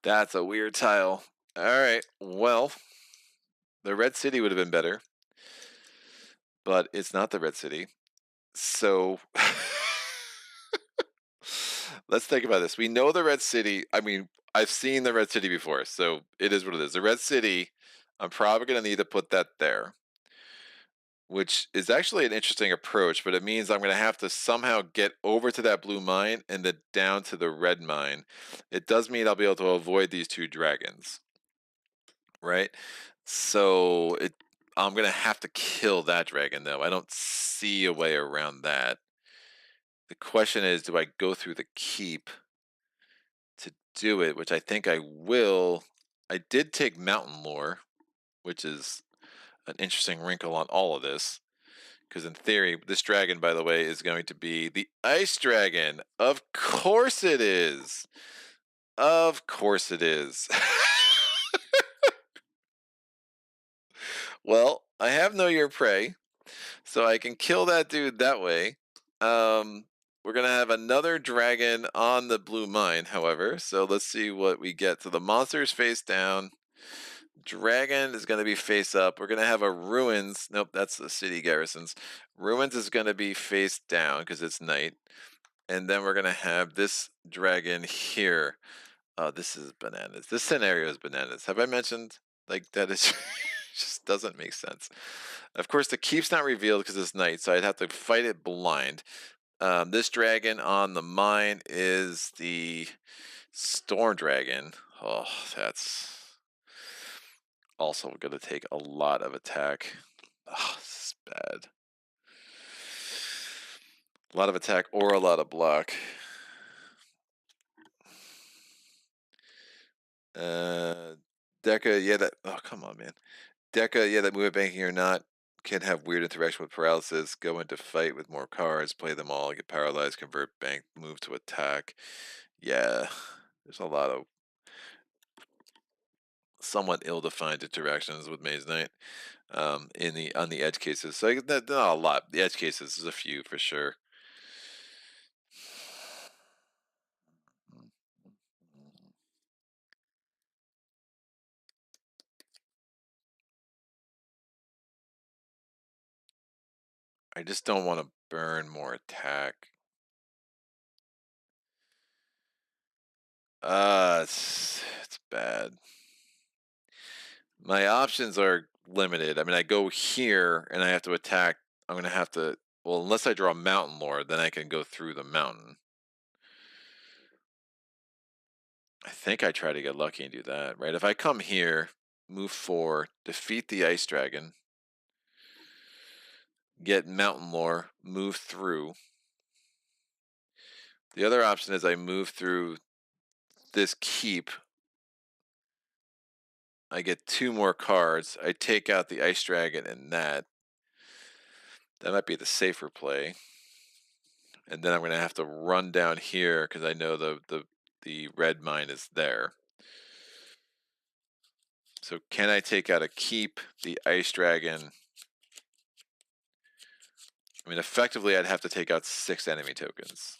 That's a weird tile. All right, well, the red city would have been better, but it's not the red city. So let's think about this. We know the red city. I mean, I've seen the red city before, so it is what it is. The red city, I'm probably going to need to put that there, which is actually an interesting approach, but it means I'm going to have to somehow get over to that blue mine and then down to the red mine. It does mean I'll be able to avoid these 2 dragons, right? So I'm going to have to kill that dragon, though. I don't see a way around that. The question is, do I go through the keep to do it, which I think I will. I did take mountain lore, which is an interesting wrinkle on all of this. Because in theory, this dragon, by the way, is going to be the ice dragon. Of course it is. Of course it is. Well, I have Know Your Prey, so I can kill that dude that way. We're going to have another dragon on the blue mine, however. So let's see what we get. So the monster's face down. Dragon is going to be face up. We're going to have a ruins. Nope, that's the city garrisons. Ruins is going to be face down because it's night. And then we're going to have this dragon here. Oh, this is bananas. This scenario is bananas. Have I mentioned like that? It just doesn't make sense. Of course, the keep's not revealed because it's night, so I'd have to fight it blind. This dragon on the mine is the storm dragon. Oh, that's also going to take a lot of attack. Oh, this is bad. A lot of attack or a lot of block. Deca, yeah, that. Oh, come on, man. Deca, yeah, that movement banking or not can have weird interaction with paralysis. Go into fight with more cards, play them all, get paralyzed, convert bank, move to attack. Yeah, there's a lot of somewhat ill-defined interactions with Mage Knight on the edge cases. So not a lot. The edge cases is a few for sure. I just don't want to burn more attack. It's bad. My options are limited. I mean, I go here and I have to attack. I'm going to have to, well, unless I draw Mountain Lord, then I can go through the mountain. I think I try to get lucky and do that, right? If I come here, move 4, defeat the Ice Dragon, get Mountain Lore, move through. The other option is I move through this keep. I get 2 more cards. I take out the Ice Dragon and that. That might be the safer play. And then I'm going to have to run down here because I know the red mine is there. So can I take out a keep, the Ice Dragon? I mean, effectively, I'd have to take out 6 enemy tokens.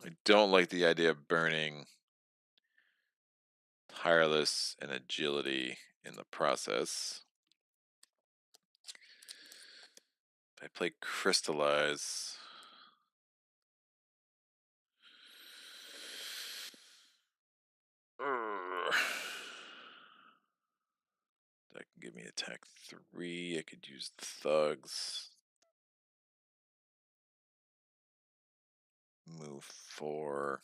I don't like the idea of burning tireless and agility in the process. I play crystallize. me attack 3. I could use the thugs. Move 4.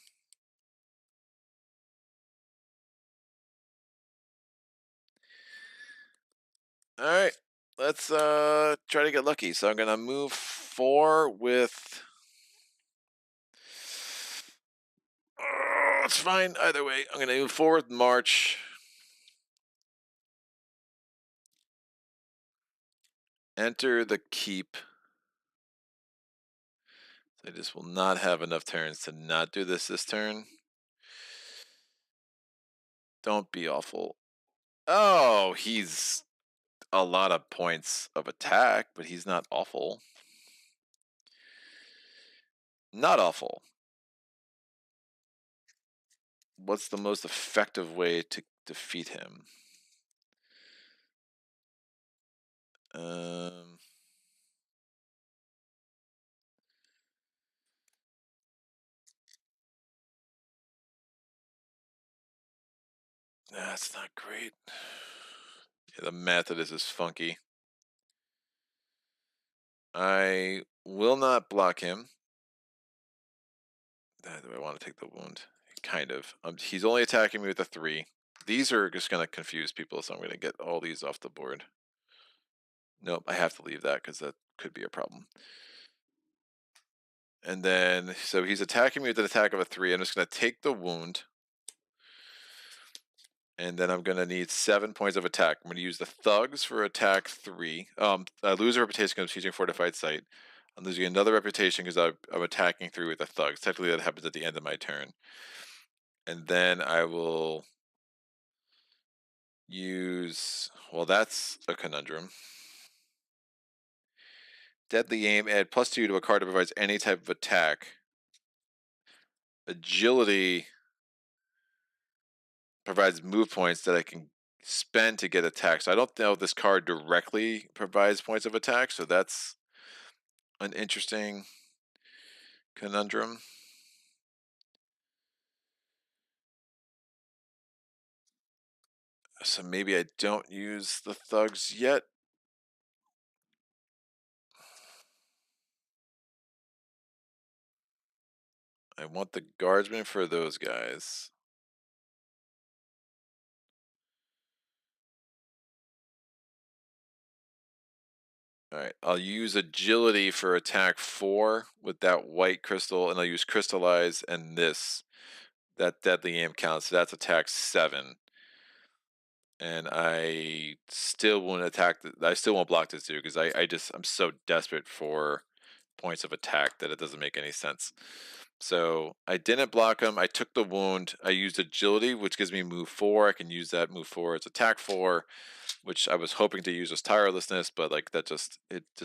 Alright, let's try to get lucky. So I'm gonna move 4 with it's fine either way. I'm gonna move 4 with March. Enter the keep. I just will not have enough turns to not do this turn. Don't be awful. Oh, he's a lot of points of attack, but he's not awful. Not awful. What's the most effective way to defeat him? That's not great. Yeah, the method is just funky. I will not block him. Do I want to take the wound? Kind of. He's only attacking me with a 3. These are just going to confuse people, so I'm going to get all these off the board. Nope, I have to leave that because that could be a problem. And then, so he's attacking me with an attack of a 3. I'm just going to take the wound. And then I'm going to need 7 points of attack. I'm going to use the thugs for attack 3. I lose a reputation because I'm using fortified site. I'm losing another reputation because I'm attacking 3 with the thugs. Technically, that happens at the end of my turn. And then I will use, well, that's a conundrum. Deadly aim, add +2 to a card that provides any type of attack. Agility provides move points that I can spend to get attack. So I don't know if this card directly provides points of attack, so that's an interesting conundrum. So maybe I don't use the thugs yet. I want the guardsmen for those guys. Alright, I'll use agility for attack 4 with that white crystal, and I'll use crystallize and this. That deadly aim counts, so that's attack 7. And I still won't attack, I still won't block this dude, because I'm so desperate for points of attack that it doesn't make any sense. So I didn't block him. I took the wound. I used agility, which gives me move 4. I can use that move 4 as attack 4, which I was hoping to use as tirelessness, but like it just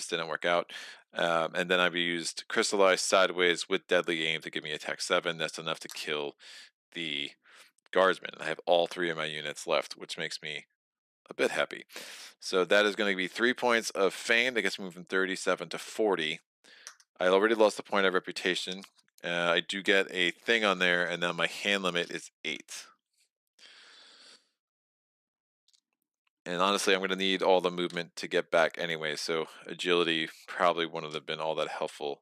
didn't work out. And then I've used crystallize sideways with deadly aim to give me attack 7. That's enough to kill the guardsmen. I have all 3 of my units left, which makes me a bit happy. So that is going to be 3 points of fame. That gets moved from 37 to 40. I already lost a point of reputation. I do get a thing on there, and then my hand limit is 8. And honestly, I'm going to need all the movement to get back anyway, so agility probably wouldn't have been all that helpful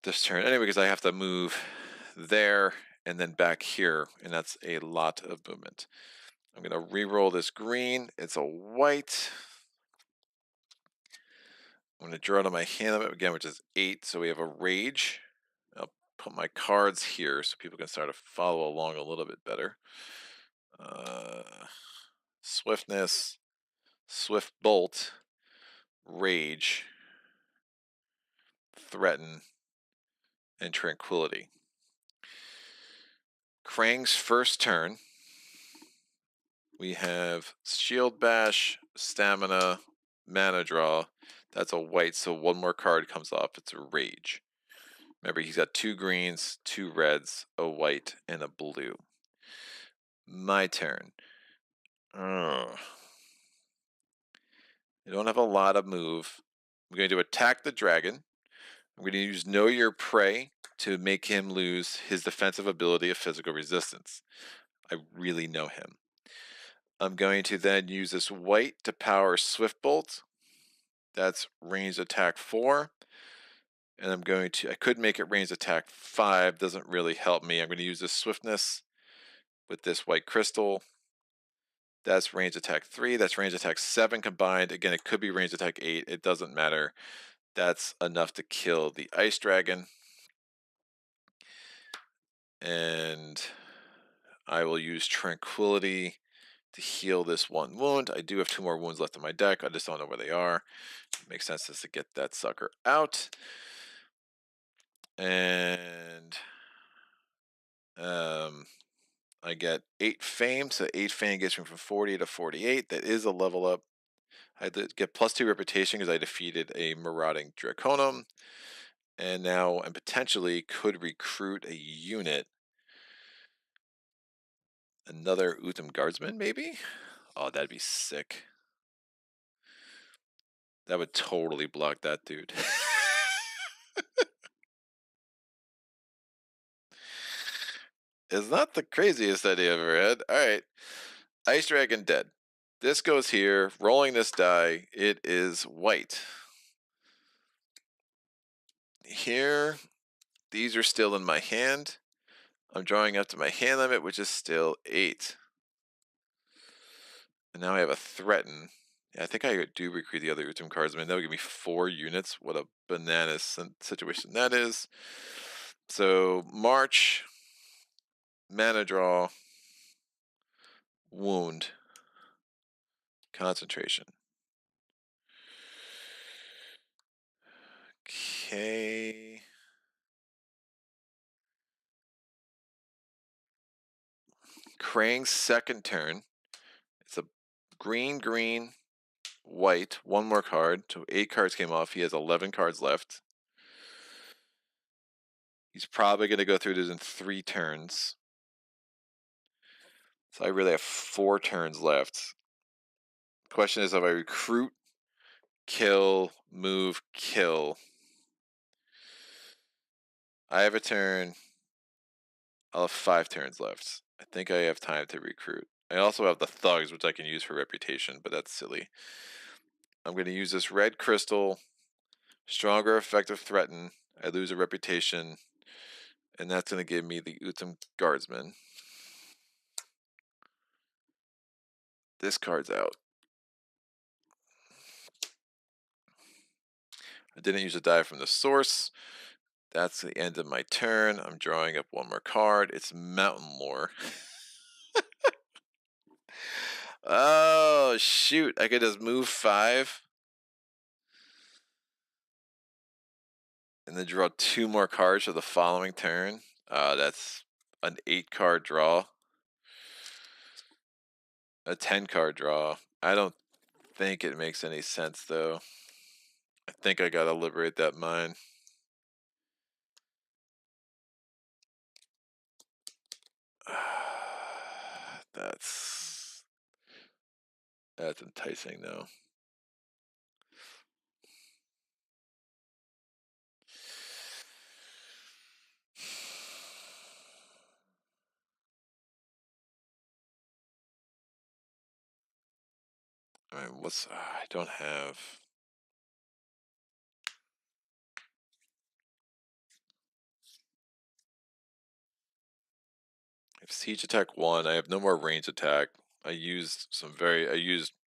this turn anyway, because I have to move there and then back here, and that's a lot of movement. I'm going to re-roll this green. It's a white. I'm going to draw to my hand limit again, which is 8, so we have a rage. I'll put my cards here so people can start to follow along a little bit better. Swiftness, swift bolt, rage, threaten, and tranquility. Krang's first turn, we have shield bash, stamina, mana draw. That's a white, so 1 more card comes off. It's a rage. Remember, he's got 2 greens, 2 reds, a white, and a blue. My turn. I don't have a lot of move. I'm going to attack the dragon. I'm going to use Know Your Prey to make him lose his defensive ability of physical resistance. I really know him. I'm going to then use this white to power Swift Bolt. That's ranged attack 4. And I'm going to, I could make it ranged attack 5, doesn't really help me. I'm going to use this Swiftness with this white crystal. That's range attack 3, that's range attack 7 combined. Again, it could be range attack 8, it doesn't matter. That's enough to kill the Ice Dragon. And I will use Tranquility to heal this 1 wound. I do have 2 more wounds left in my deck, I just don't know where they are. It makes sense just to get that sucker out. And I get 8 fame, so 8 fame gets me from 40 to 48. That is a level up. I did get +2 reputation because I defeated a marauding Draconum. And now I potentially could recruit a unit. Another Utham Guardsman, maybe? Oh, that'd be sick. That would totally block that dude. It's not the craziest idea I've ever had. Alright. Ice Dragon dead. This goes here. Rolling this die. It is white. Here, these are still in my hand. I'm drawing up to my hand limit, which is still 8. And now I have a threaten. Yeah, I think I do recruit the other Utham Cardsman. That would give me 4 units. What a bananas situation that is. So, March, mana draw, wound, concentration. Okay. Krang's second turn. It's a green, green, white, 1 more card. So 8 cards came off. He has 11 cards left. He's probably going to go through this in 3 turns. So I really have 4 turns left. Question is if I recruit, kill, move, kill. I have a turn. I'll have 5 turns left. I think I have time to recruit. I also have the thugs, which I can use for reputation, but that's silly. I'm going to use this red crystal. Stronger effective threaten. I lose a reputation. And that's going to give me the Utham Guardsman. This card's out. I didn't use a die from the source. That's the end of my turn. I'm drawing up 1 more card. It's Mountain Lore. Oh, shoot. I could just move 5. And then draw 2 more cards for the following turn. That's an 8-card draw. A 10-card draw. I don't think it makes any sense, though. I think I gotta liberate that mine. That's enticing, though. All right, what's I don't have. I have siege attack 1. I have no more range attack. I used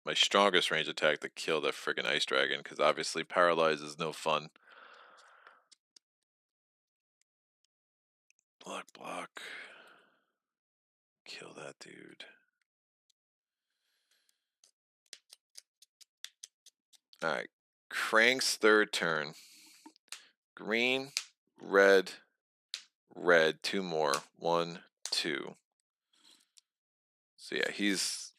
my strongest range attack to kill the friggin' ice dragon because obviously paralyze is no fun. Block. Kill that dude. Alright. Krang's third turn. Green, red, 2 more. 1, 2. So yeah, he's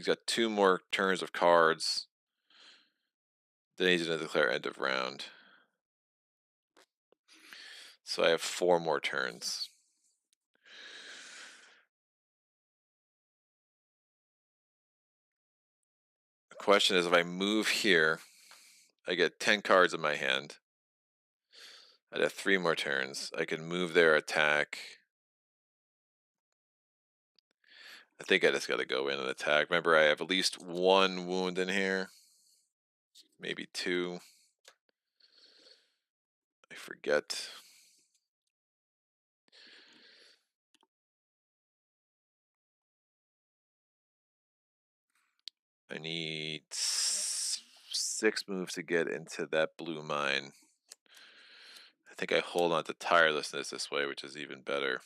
got 2 more turns of cards. Then he's going to declare end of round. So I have 4 more turns. The question is if I move here, I get 10 cards in my hand. I'd have 3 more turns. I can move their attack. I think I just got to go in and attack. Remember, I have at least 1 wound in here. Maybe 2. I forget. I need 6 moves to get into that blue mine. I think I hold on to tirelessness this way, which is even better.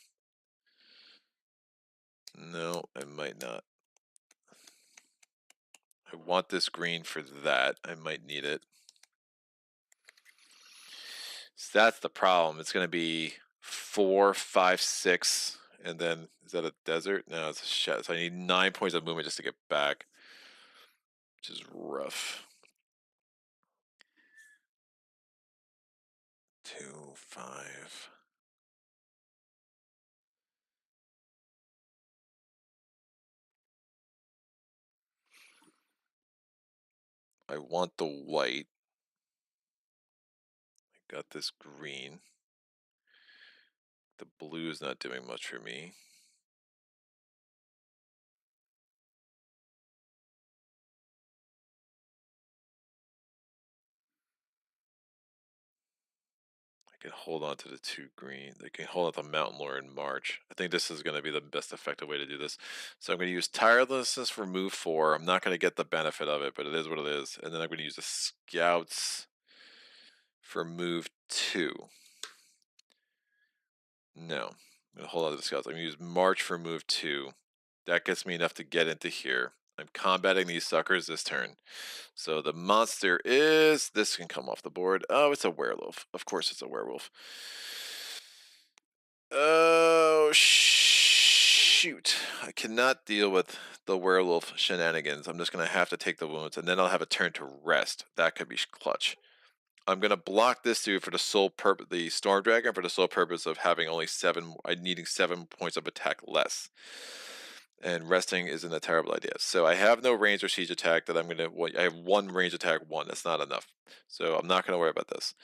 No, I might not. I want this green for that. I might need it. So that's the problem. It's going to be 4, 5, 6, and then is that a desert? No, it's a shed. So I need 9 points of movement just to get back, which is rough. 2, 5. I want the white. I got this green. The blue is not doing much for me. I can hold on to the 2 green. I can hold on to Mountain Lore in March. I think this is going to be the best effective way to do this. So I'm going to use Tirelessness for move 4. I'm not going to get the benefit of it, but it is what it is. And then I'm going to use the Scouts for move 2. No. I'm going to hold on to the Scouts. I'm going to use March for move 2. That gets me enough to get into here. I'm combating these suckers this turn. So the monster is... This can come off the board. Oh, it's a werewolf. Of course it's a werewolf. Oh, shoot. I cannot deal with the werewolf shenanigans. I'm just going to have to take the wounds, and then I'll have a turn to rest. That could be clutch. I'm going to block this dude for the sole purpose, the Storm Dragon, for the sole purpose of having only 7, needing 7 points of attack less. And resting isn't a terrible idea. So I have no range or siege attack that I'm going to... I have 1 range attack, 1. That's not enough. So I'm not going to worry about this.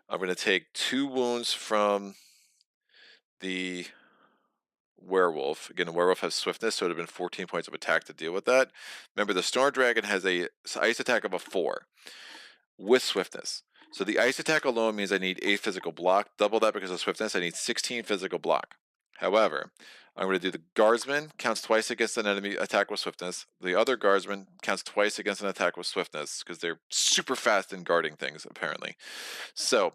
I'm going to take 2 wounds from the werewolf. Again, the werewolf has swiftness, so it would have been 14 points of attack to deal with that. Remember, the Storm Dragon has a ice attack of a 4 with swiftness. So the ice attack alone means I need 8 physical block. Double that because of swiftness, I need 16 physical block. However, I'm going to do the Guardsman, counts twice against an enemy attack with swiftness. The other Guardsman counts twice against an attack with swiftness because they're super fast in guarding things, apparently. So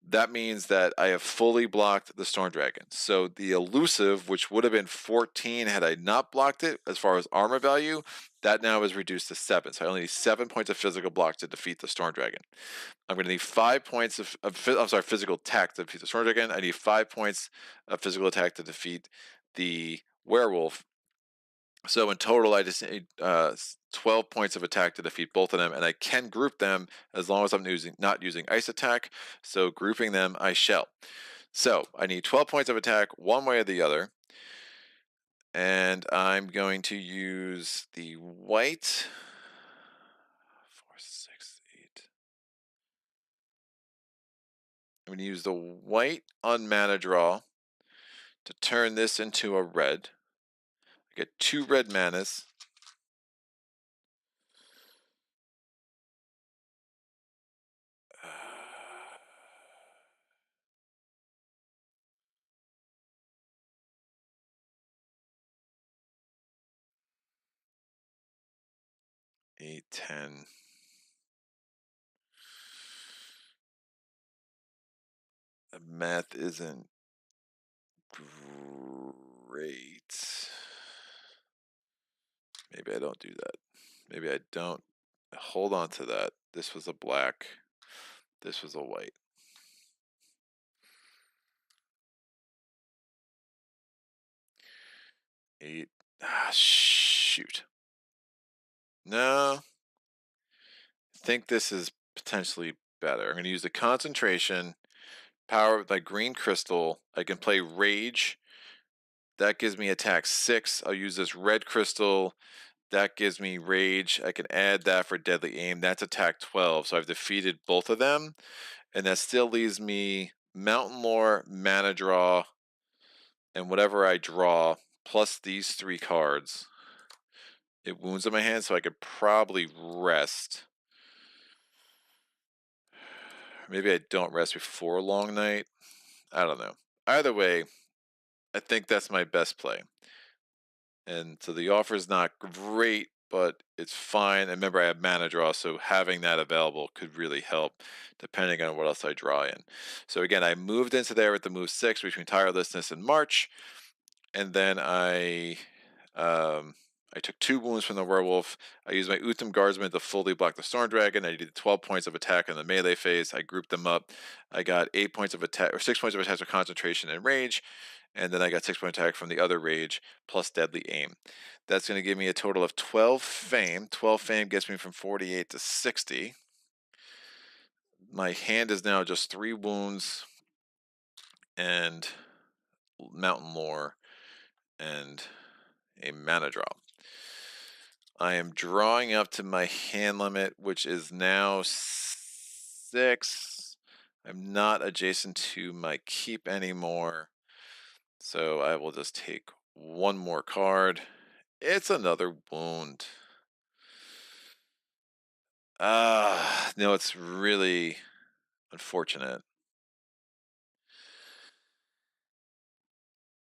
that means that I have fully blocked the Storm Dragon. So the elusive, which would have been 14 had I not blocked it, as far as armor value, that now is reduced to 7. So I only need 7 points of physical block to defeat the Storm Dragon. I'm going to need 5 points of physical attack to defeat the Storm Dragon. I need 5 points of physical attack to defeat the werewolf. So in total, I just need 12 points of attack to defeat both of them, and I can group them as long as I'm not using ice attack. So grouping them, I shall. So I need 12 points of attack one way or the other, and I'm going to use the white. 4, 6, 8. I'm going to use the white on mana draw to turn this into a red. I get 2 red manas. 8, 10. The math isn't great. Maybe I don't do that. Maybe I don't hold on to that. This was a black. This was a white. 8. Ah, shoot. No. I think this is potentially better. I'm going to use the concentration, power of my green crystal. I can play rage. That gives me attack 6. I'll use this red crystal. That gives me rage. I can add that for deadly aim. That's attack 12. So I've defeated both of them. And that still leaves me Mountain Lore, mana draw, and whatever I draw, plus these 3 cards. it wounds in my hand, so I could probably rest. Maybe I don't rest before Long Night. I don't know. Either way, I think that's my best play. And so the offer is not great, but it's fine. And remember, I have mana draw, so having that available could really help, depending on what else I draw in. So again, I moved into there with the move 6 between Tirelessness and March, and then I took 2 wounds from the werewolf. I used my Utham Guardsman to fully block the Storm Dragon. I did 12 points of attack in the melee phase. I grouped them up. I got 8 points of attack, or 6 points of attack for concentration and rage, and then I got 6 point attack from the other rage plus deadly aim. That's going to give me a total of 12 fame. 12 fame gets me from 48 to 60. My hand is now just 3 wounds and mountain lore and a mana drop. I am drawing up to my hand limit, which is now 6. I'm not adjacent to my keep anymore, so I will just take 1 more card. It's another wound. No, it's really unfortunate.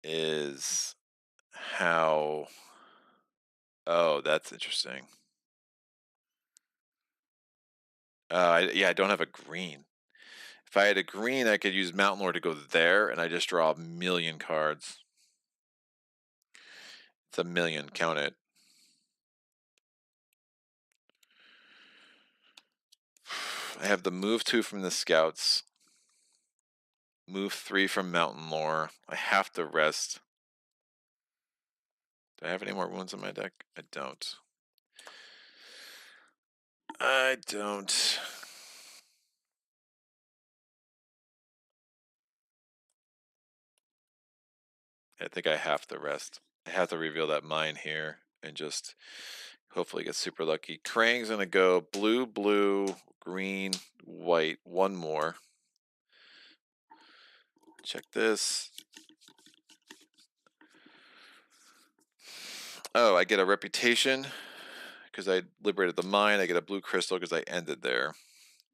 Is how... Oh, that's interesting. Yeah, I don't have a green. If I had a green, I could use Mountain Lord to go there, and I just draw a million cards. It's a million, count it. I have the move 2 from the Scouts. Move 3 from Mountain Lore. I have to rest. Do I have any more wounds in my deck? I don't. I don't. I think I have to rest. I have to reveal that mine here and just hopefully get super lucky. Krang's gonna go blue, blue, green, white, 1 more. Check this. Oh, I get a reputation because I liberated the mine. I get a blue crystal because I ended there.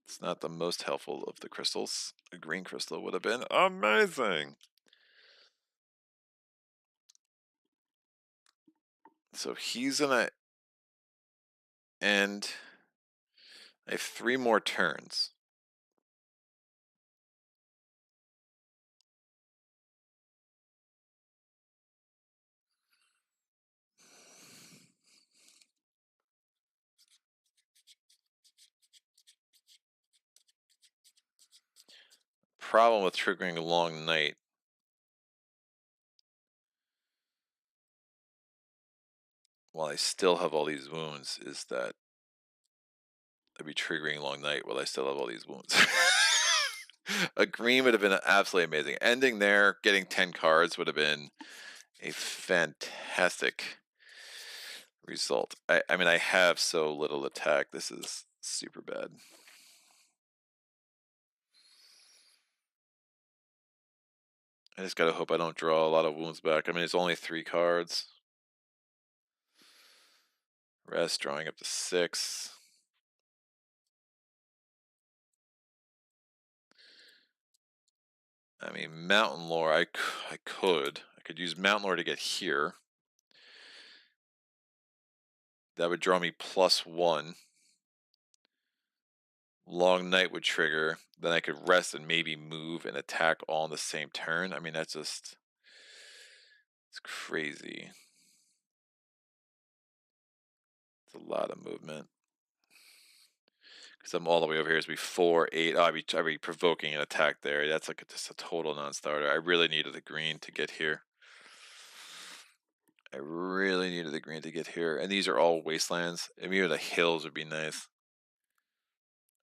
It's not the most helpful of the crystals. A green crystal would have been amazing. So he's gonna end. I have 3 more turns. Problem with triggering a long night. While I still have all these wounds, is that I'd be triggering long night while I still have all these wounds. A green would have been absolutely amazing. Ending there, getting 10 cards would have been a fantastic result. I mean, I have so little attack. This is super bad. I just gotta hope I don't draw a lot of wounds back. I mean, it's only 3 cards. Rest, drawing up to 6. I mean, Mountain Lore, I could use Mountain Lore to get here. That would draw me +1. Long Night would trigger. Then I could rest and maybe move and attack all in the same turn. I mean, that's just... It's crazy. It's a lot of movement. Because I'm all the way over here. It's be 4, 8. Oh, I'd be provoking an attack there. That's like just a total non-starter. I really needed the green to get here. I really needed the green to get here. And these are all wastelands. I mean, the hills would be nice.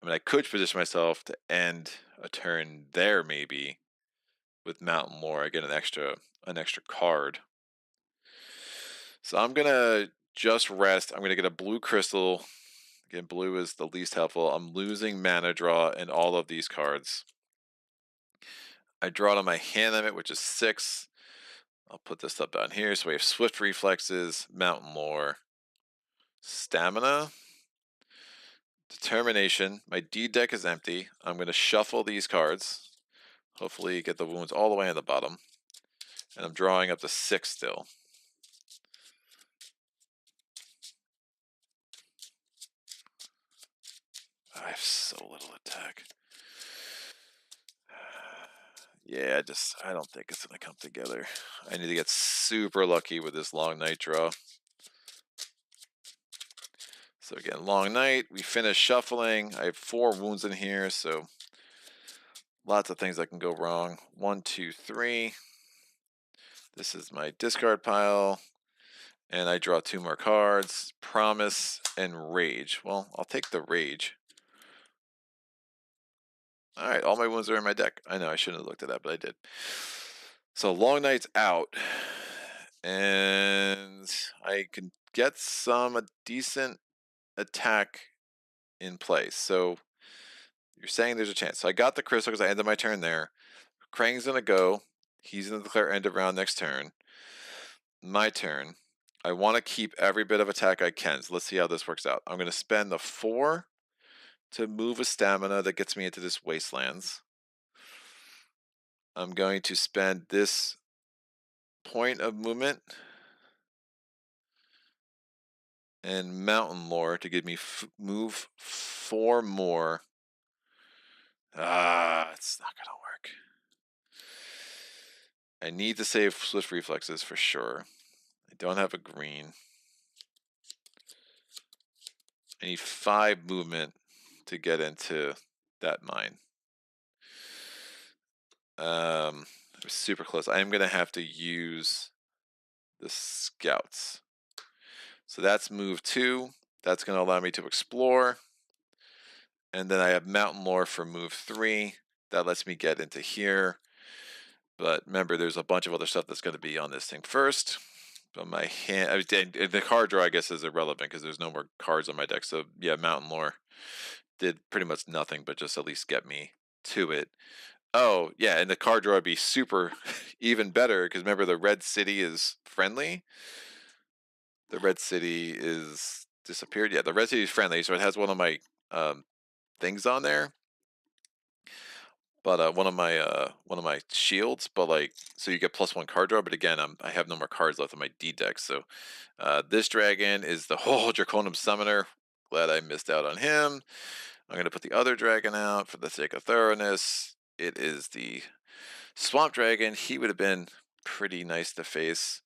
I mean, I could position myself to end a turn there, maybe, with Mountain Lore. I get an extra card. So I'm gonna just rest. I'm gonna get a blue crystal. Again, blue is the least helpful. I'm losing mana draw in all of these cards. I draw it on my hand limit, which is 6. I'll put this up down here. So we have Swift Reflexes, Mountain Lore, Stamina. Determination. My D deck is empty. I'm going to shuffle these cards. Hopefully get the wounds all the way on the bottom. And I'm drawing up to 6 still. I have so little attack. Yeah, I don't think it's going to come together. I need to get super lucky with this long night draw. So again, long night. We finish shuffling. I have 4 wounds in here, so lots of things that can go wrong. 1, 2, 3. This is my discard pile. And I draw 2 more cards. Promise and Rage. Well, I'll take the Rage. Alright, all my wounds are in my deck. I know I shouldn't have looked at that, but I did. So long night's out. And I can get some decent attack in place. So you're saying there's a chance. So I got the crystal because I ended my turn there. Krang's gonna go. He's gonna declare end of round next turn. My turn. I want to keep every bit of attack I can. So let's see how this works out. I'm gonna spend the 4 to move a stamina that gets me into this wastelands. I'm going to spend this point of movement and mountain lore to give me move 4 more. It's not gonna work. I need to save swift reflexes for sure. I don't have a green. I need 5 movement to get into that mine. It was super close. I am gonna have to use the scouts. So that's move 2. That's gonna allow me to explore. And then I have mountain lore for move 3. That lets me get into here. But remember, there's a bunch of other stuff that's going to be on this thing first. But my hand, the card draw, I guess, is irrelevant because there's no more cards on my deck. So yeah, mountain lore did pretty much nothing but just at least get me to it. Oh yeah, and the card draw would be super even better because remember the red city is friendly. The red city is disappeared. Yeah, the red city is friendly, so it has one of my things on there. But one of my shields, but like so you get +1 card draw. But again, I have no more cards left on my D deck. So this dragon is the whole Draconum Summoner. Glad I missed out on him. I'm gonna put the other dragon out for the sake of thoroughness. It is the Swamp Dragon. He would have been pretty nice to face.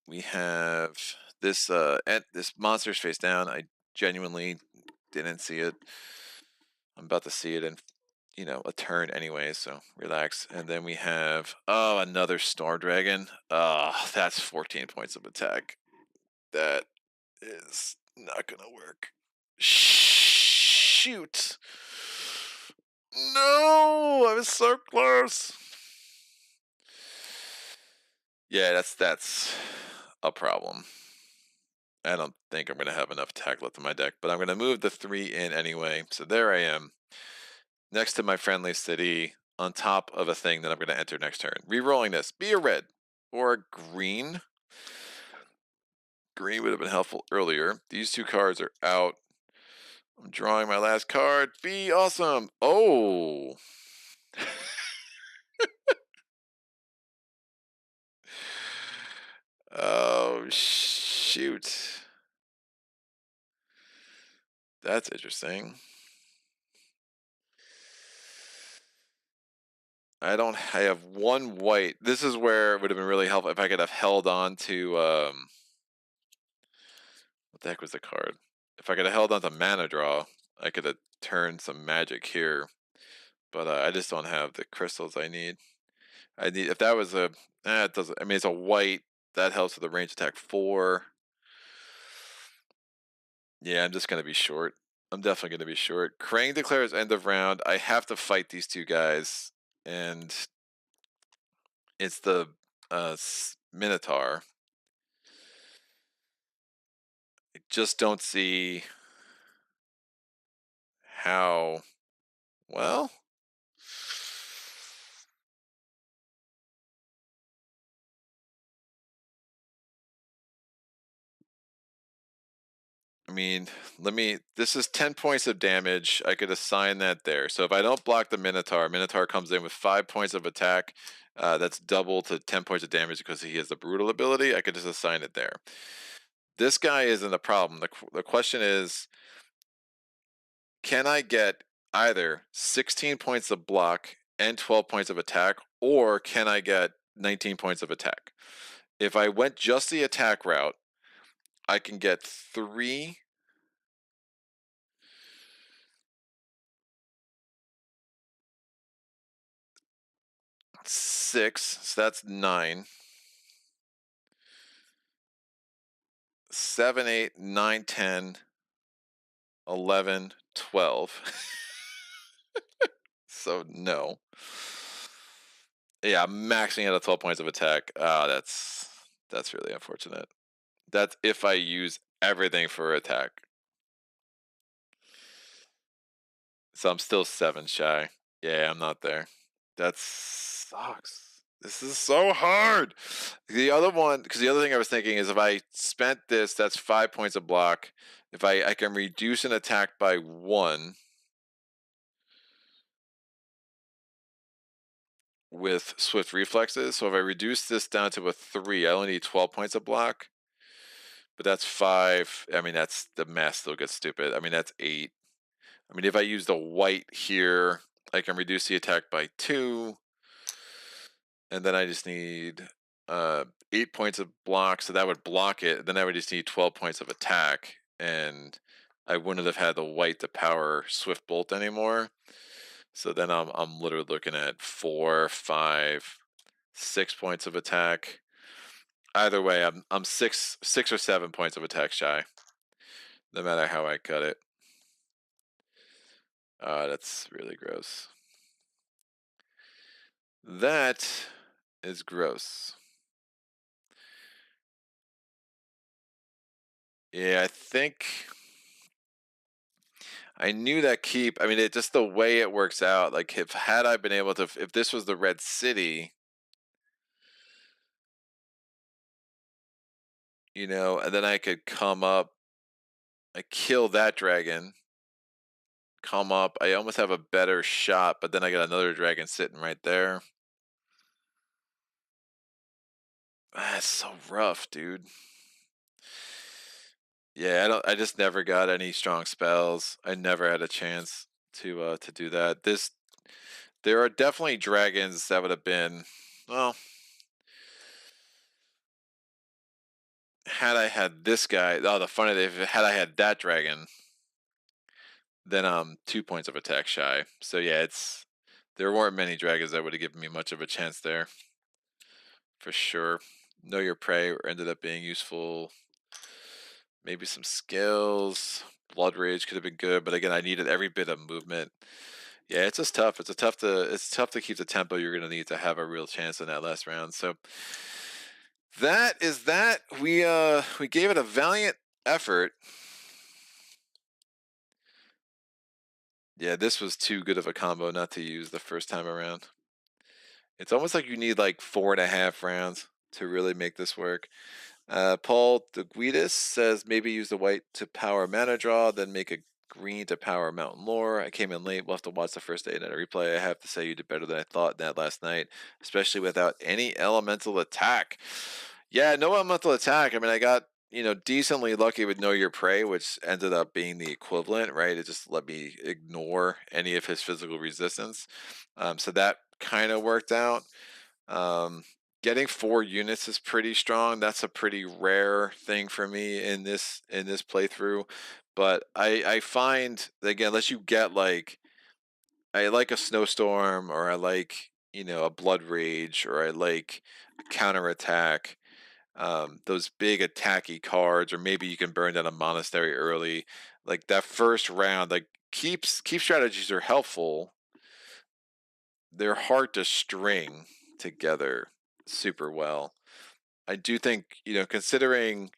We have this this monster's face down. I genuinely didn't see it. I'm about to see it in a turn anyway, so relax. And then we have another Storm Dragon. That's 14 points of attack. That is not gonna work. Shoot. No, I was so close. Yeah, that's a problem. I don't think I'm gonna have enough attack left in my deck, but I'm gonna move the 3 in anyway. So there I am. Next to my friendly city, on top of a thing that I'm going to enter next turn. Rerolling this. Be a red or a green. Green would have been helpful earlier. These 2 cards are out. I'm drawing my last card. Be awesome. Oh. Oh, shoot. That's interesting. I have 1 white. This is where it would have been really helpful if I could have held on to, what the heck was the card? If I could have held on to mana draw, I could have turned some magic here. But I just don't have the crystals I need. If that was it doesn't, I mean, it's a white, that helps with the range attack 4. Yeah, I'm just going to be short. I'm definitely going to be short. Krang declares end of round. I have to fight these 2 guys, and it's the Minotaur. I just don't see how, well, I mean, this is 10 points of damage. I could assign that there. So if I don't block the Minotaur comes in with 5 points of attack. That's double to 10 points of damage because he has the brutal ability. I could just assign it there. This guy isn't a problem. The question is, can I get either 16 points of block and 12 points of attack, or can I get 19 points of attack? If I went just the attack route, I can get 3, 6, so that's 9, 7, 8, 9, 10, 11, 12. So no. Yeah, I'm maxing out at 12 points of attack. That's really unfortunate. That's if I use everything for attack. So I'm still 7 shy. Yeah, I'm not there. That sucks. This is so hard. The other one, because the other thing I was thinking is if I spent this, that's 5 points of block. If I can reduce an attack by 1 with swift reflexes. So if I reduce this down to a 3, I only need 12 points of block. But that's 5. I mean, that's the math still gets stupid. I mean, that's 8. I mean, if I use the white here, I can reduce the attack by 2. And then I just need 8 points of block, so that would block it. Then I would just need 12 points of attack, and I wouldn't have had the white to power Swift Bolt anymore. So then I'm literally looking at 4, 5, 6 points of attack. Either way, I'm 6 or 7 points of attack shy, no matter how I cut it. That's really gross. That is gross. Yeah, I think I knew that keep. I mean, it just the way it works out. Like, if had I been able to, if this was the Red City, and then I could come up, I kill that dragon, come up. I almost have a better shot, but then I got another dragon sitting right there. That's so rough, dude. Yeah, I just never got any strong spells. I never had a chance to do that. There are definitely dragons that would have been, well, had I had this guy. Oh, the funny thing, had I had that dragon, then I'm 2 points of attack shy. So yeah, there weren't many dragons that would have given me much of a chance there, for sure. Know your prey ended up being useful. Maybe some skills. Blood Rage could have been good, but again, I needed every bit of movement. Yeah, it's just tough. It's tough to keep the tempo you're gonna need to have a real chance in that last round. So that is that. We gave it a valiant effort. Yeah, this was too good of a combo not to use the first time around. It's almost like you need like 4.5 rounds to really make this work. Paul de Guidis says maybe use the white to power mana draw, then make a green to power mountain lore. I came in late. We'll have to watch the first 8 minute replay. I have to say you did better than I thought in that last night, especially without any elemental attack. Yeah, no elemental attack. I mean, I got decently lucky with Know Your Prey, which ended up being the equivalent, right? It just let me ignore any of his physical resistance. So that kind of worked out. Getting 4 units is pretty strong. That's a pretty rare thing for me in this playthrough. But I find again, unless you get I like a snowstorm, or I like a blood rage, or I like a counterattack. Those big attacky cards, or maybe you can burn down a monastery early. Like that first round, like keep strategies are helpful. They're hard to string together super well. I do think, considering,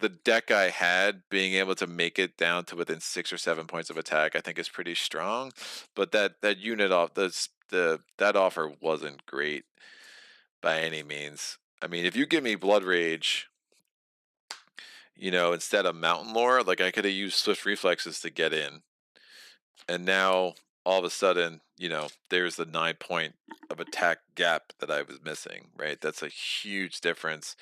the deck I had, being able to make it down to within 6 or 7 points of attack, I think is pretty strong. But that unit off that offer wasn't great by any means. I mean, if you give me Blood Rage, you know, instead of mountain lore, like I could have used swift reflexes to get in. And now all of a sudden, you know, there's the 9 point of attack gap that I was missing, right? That's a huge difference.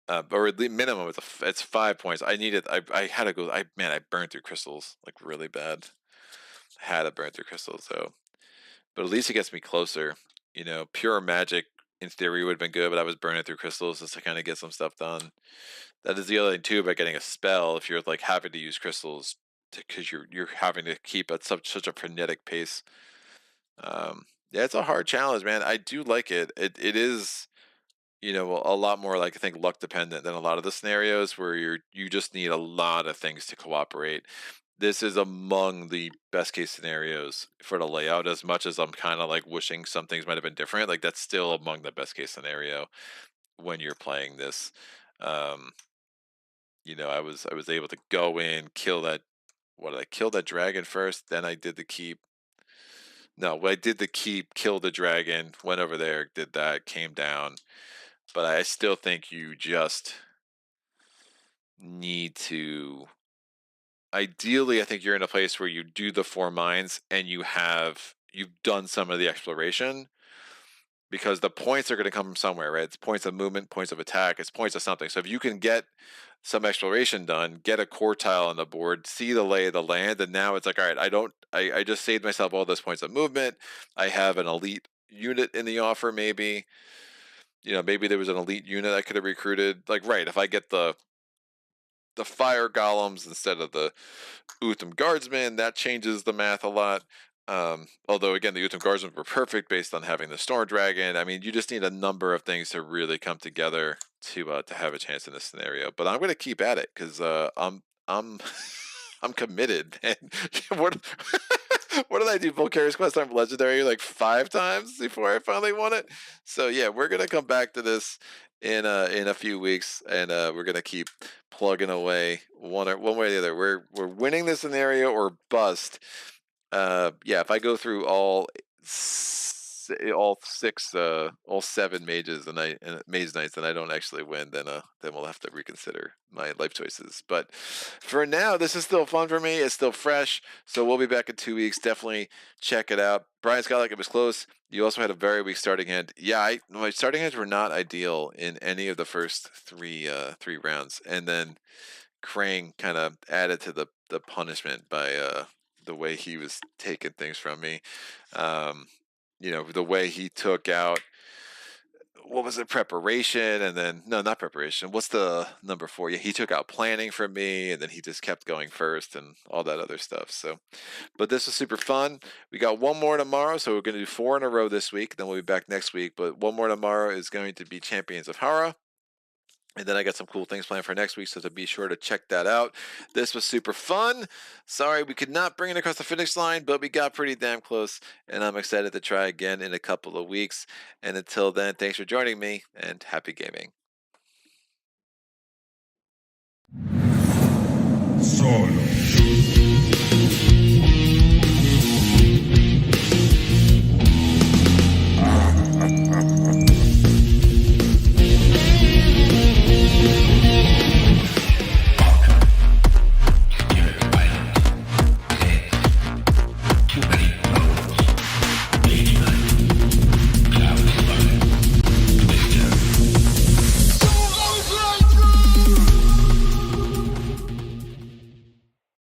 Or at least minimum, it's 5 points. I had to go. I burned through crystals like really bad. Had to burn through crystals, so. But at least it gets me closer. You know, pure magic in theory would have been good, but I was burning through crystals just to kind of get some stuff done. That is the other thing too about getting a spell. If you're like having to use crystals, because you're having to keep at such a frenetic pace. Yeah, it's a hard challenge, man. I do like it. It is, you know, a lot more like I think luck dependent than a lot of the scenarios where you just need a lot of things to cooperate. This is among the best case scenarios for the layout. As much as I'm kind of like wishing some things might have been different, like that's still among the best case scenario when you're playing this. Um, you know, I was able to go in, kill that. What did I kill that dragon first? Then I did the keep. No, I did the keep, killed the dragon, went over there, did that, came down. But I still think you just need to. Ideally, I think you're in a place where you do the 4 mines and you've done some of the exploration, because the points are going to come from somewhere, right? It's points of movement, points of attack, it's points of something. So if you can get some exploration done, get a quartile on the board, see the lay of the land, and now it's like, all right, I just saved myself all those points of movement. I have an elite unit in the offer, maybe. You know, maybe there was an elite unit I could have recruited. Like, right, if I get the fire golems instead of the Utham guardsmen, that changes the math a lot. Although again, the Utham guardsmen were perfect based on having the storm dragon. I mean, you just need a number of things to really come together to have a chance in this scenario. But I'm going to keep at it because I'm I'm committed. And what what did I do? Volcarious Quest on Legendary like 5 times before I finally won it. So yeah, we're gonna come back to this in a few weeks, and we're gonna keep plugging away one way or the other. We're winning this scenario or bust. Yeah, if I go through all 6 all 7 mages and Mage Knights and I don't actually win, then we'll have to reconsider my life choices. But for now, this is still fun for me. It's still fresh, so we'll be back in 2 weeks. Definitely check it out. Brian's got like it was close. You also had a very weak starting hand. Yeah, my starting hands were not ideal in any of the first three rounds, and then Krang kind of added to the punishment by the way he was taking things from me. You know, the way he took out, what was it, preparation, and then no, not preparation. What's the number 4? Yeah, he took out planning from me, and then he just kept going first and all that other stuff. So, but this was super fun. We got one more tomorrow, so we're going to do 4 in a row this week. Then we'll be back next week. But one more tomorrow is going to be Champions of Hara. And then I got some cool things planned for next week, so to be sure to check that out. This was super fun. Sorry we could not bring it across the finish line, but we got pretty damn close, and I'm excited to try again in a couple of weeks. And until then, thanks for joining me, and happy gaming. Solo.